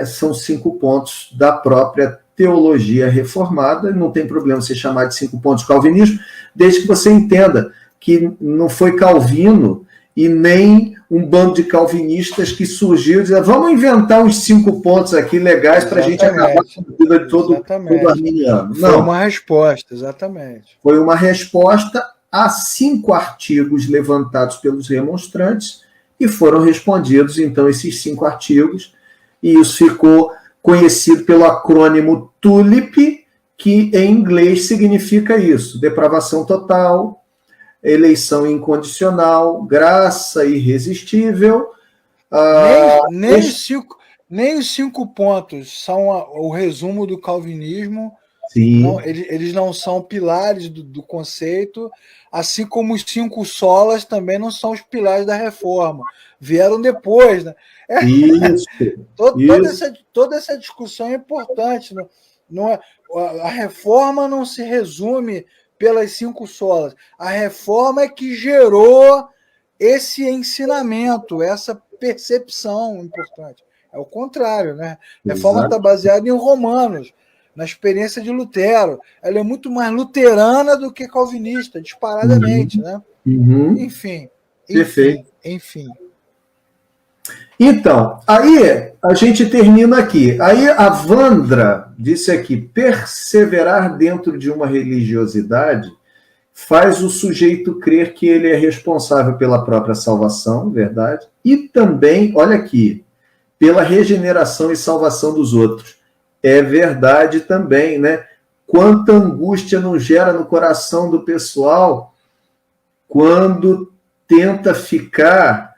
são 5 pontos da própria teologia reformada. Não tem problema você chamar de 5 pontos do calvinismo, desde que você entenda que não foi Calvino e nem um bando de calvinistas que surgiu e dizendo, vamos inventar uns 5 pontos aqui legais para a gente acabar com a vida de todo arminiano. Não. Foi uma resposta, exatamente. Foi uma resposta a 5 artigos levantados pelos remonstrantes e foram respondidos, então, esses 5 artigos, e isso ficou conhecido pelo acrônimo TULIP, que em inglês significa isso, depravação total, eleição incondicional, graça irresistível. Nem os 5 pontos são o resumo do calvinismo. Sim. Não, eles não são pilares do conceito, assim como os 5 solas também não são os pilares da reforma. Vieram depois. Né? Isso. Toda essa discussão é importante. A reforma não se resume pelas 5 solas. A reforma é que gerou esse ensinamento, essa percepção importante. É o contrário, né? A reforma está baseada em Romanos, na experiência de Lutero. Ela é muito mais luterana do que calvinista, disparadamente, né? Uhum. Enfim. Perfeito. Enfim. Então, aí a gente termina aqui. Aí a Vandra disse aqui, perseverar dentro de uma religiosidade faz o sujeito crer que ele é responsável pela própria salvação, verdade? E também, olha aqui, pela regeneração e salvação dos outros. É verdade também, né? Quanta angústia não gera no coração do pessoal quando tenta ficar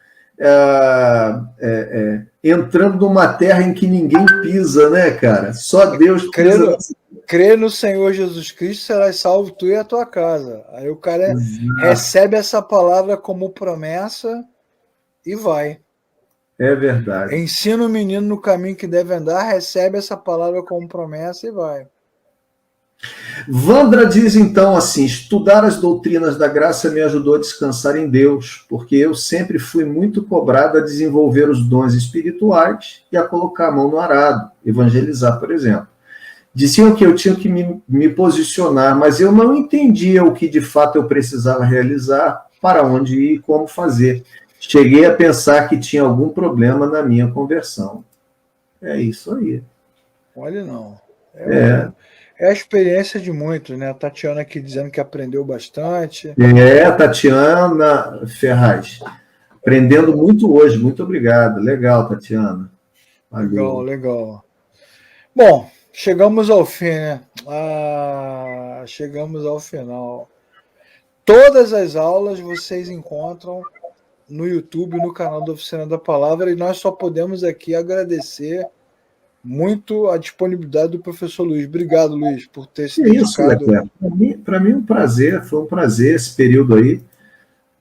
entrando numa terra em que ninguém pisa, né, cara? Só Deus pisa. Crê no Senhor Jesus Cristo, serás salvo tu e a tua casa. Aí o cara recebe essa palavra como promessa e vai. É verdade. Ensina o menino no caminho que deve andar, recebe essa palavra como promessa e vai. Vandra diz então assim, estudar as doutrinas da graça me ajudou a descansar em Deus, porque eu sempre fui muito cobrado a desenvolver os dons espirituais e a colocar a mão no arado, evangelizar, por exemplo. Diziam que eu tinha que me posicionar, mas eu não entendia o que de fato eu precisava realizar, para onde ir e como fazer. Cheguei a pensar que tinha algum problema na minha conversão. É isso aí. Olha, não. É a experiência de muitos, né? A Tatiana aqui dizendo que aprendeu bastante. Tatiana Ferraz. Aprendendo muito hoje. Muito obrigado. Legal, Tatiana. Valeu. Legal. Bom, chegamos ao fim, né? Chegamos ao final. Todas as aulas vocês encontram no YouTube, no canal da Oficina da Palavra, e nós só podemos aqui agradecer muito a disponibilidade do professor Luiz. Obrigado, Luiz, por ter se dedicado. Para mim, um prazer, foi um prazer esse período aí.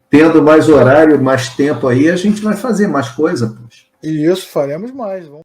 Tendo mais horário, mais tempo aí, a gente vai fazer mais coisa, poxa. E isso, faremos mais. Vamos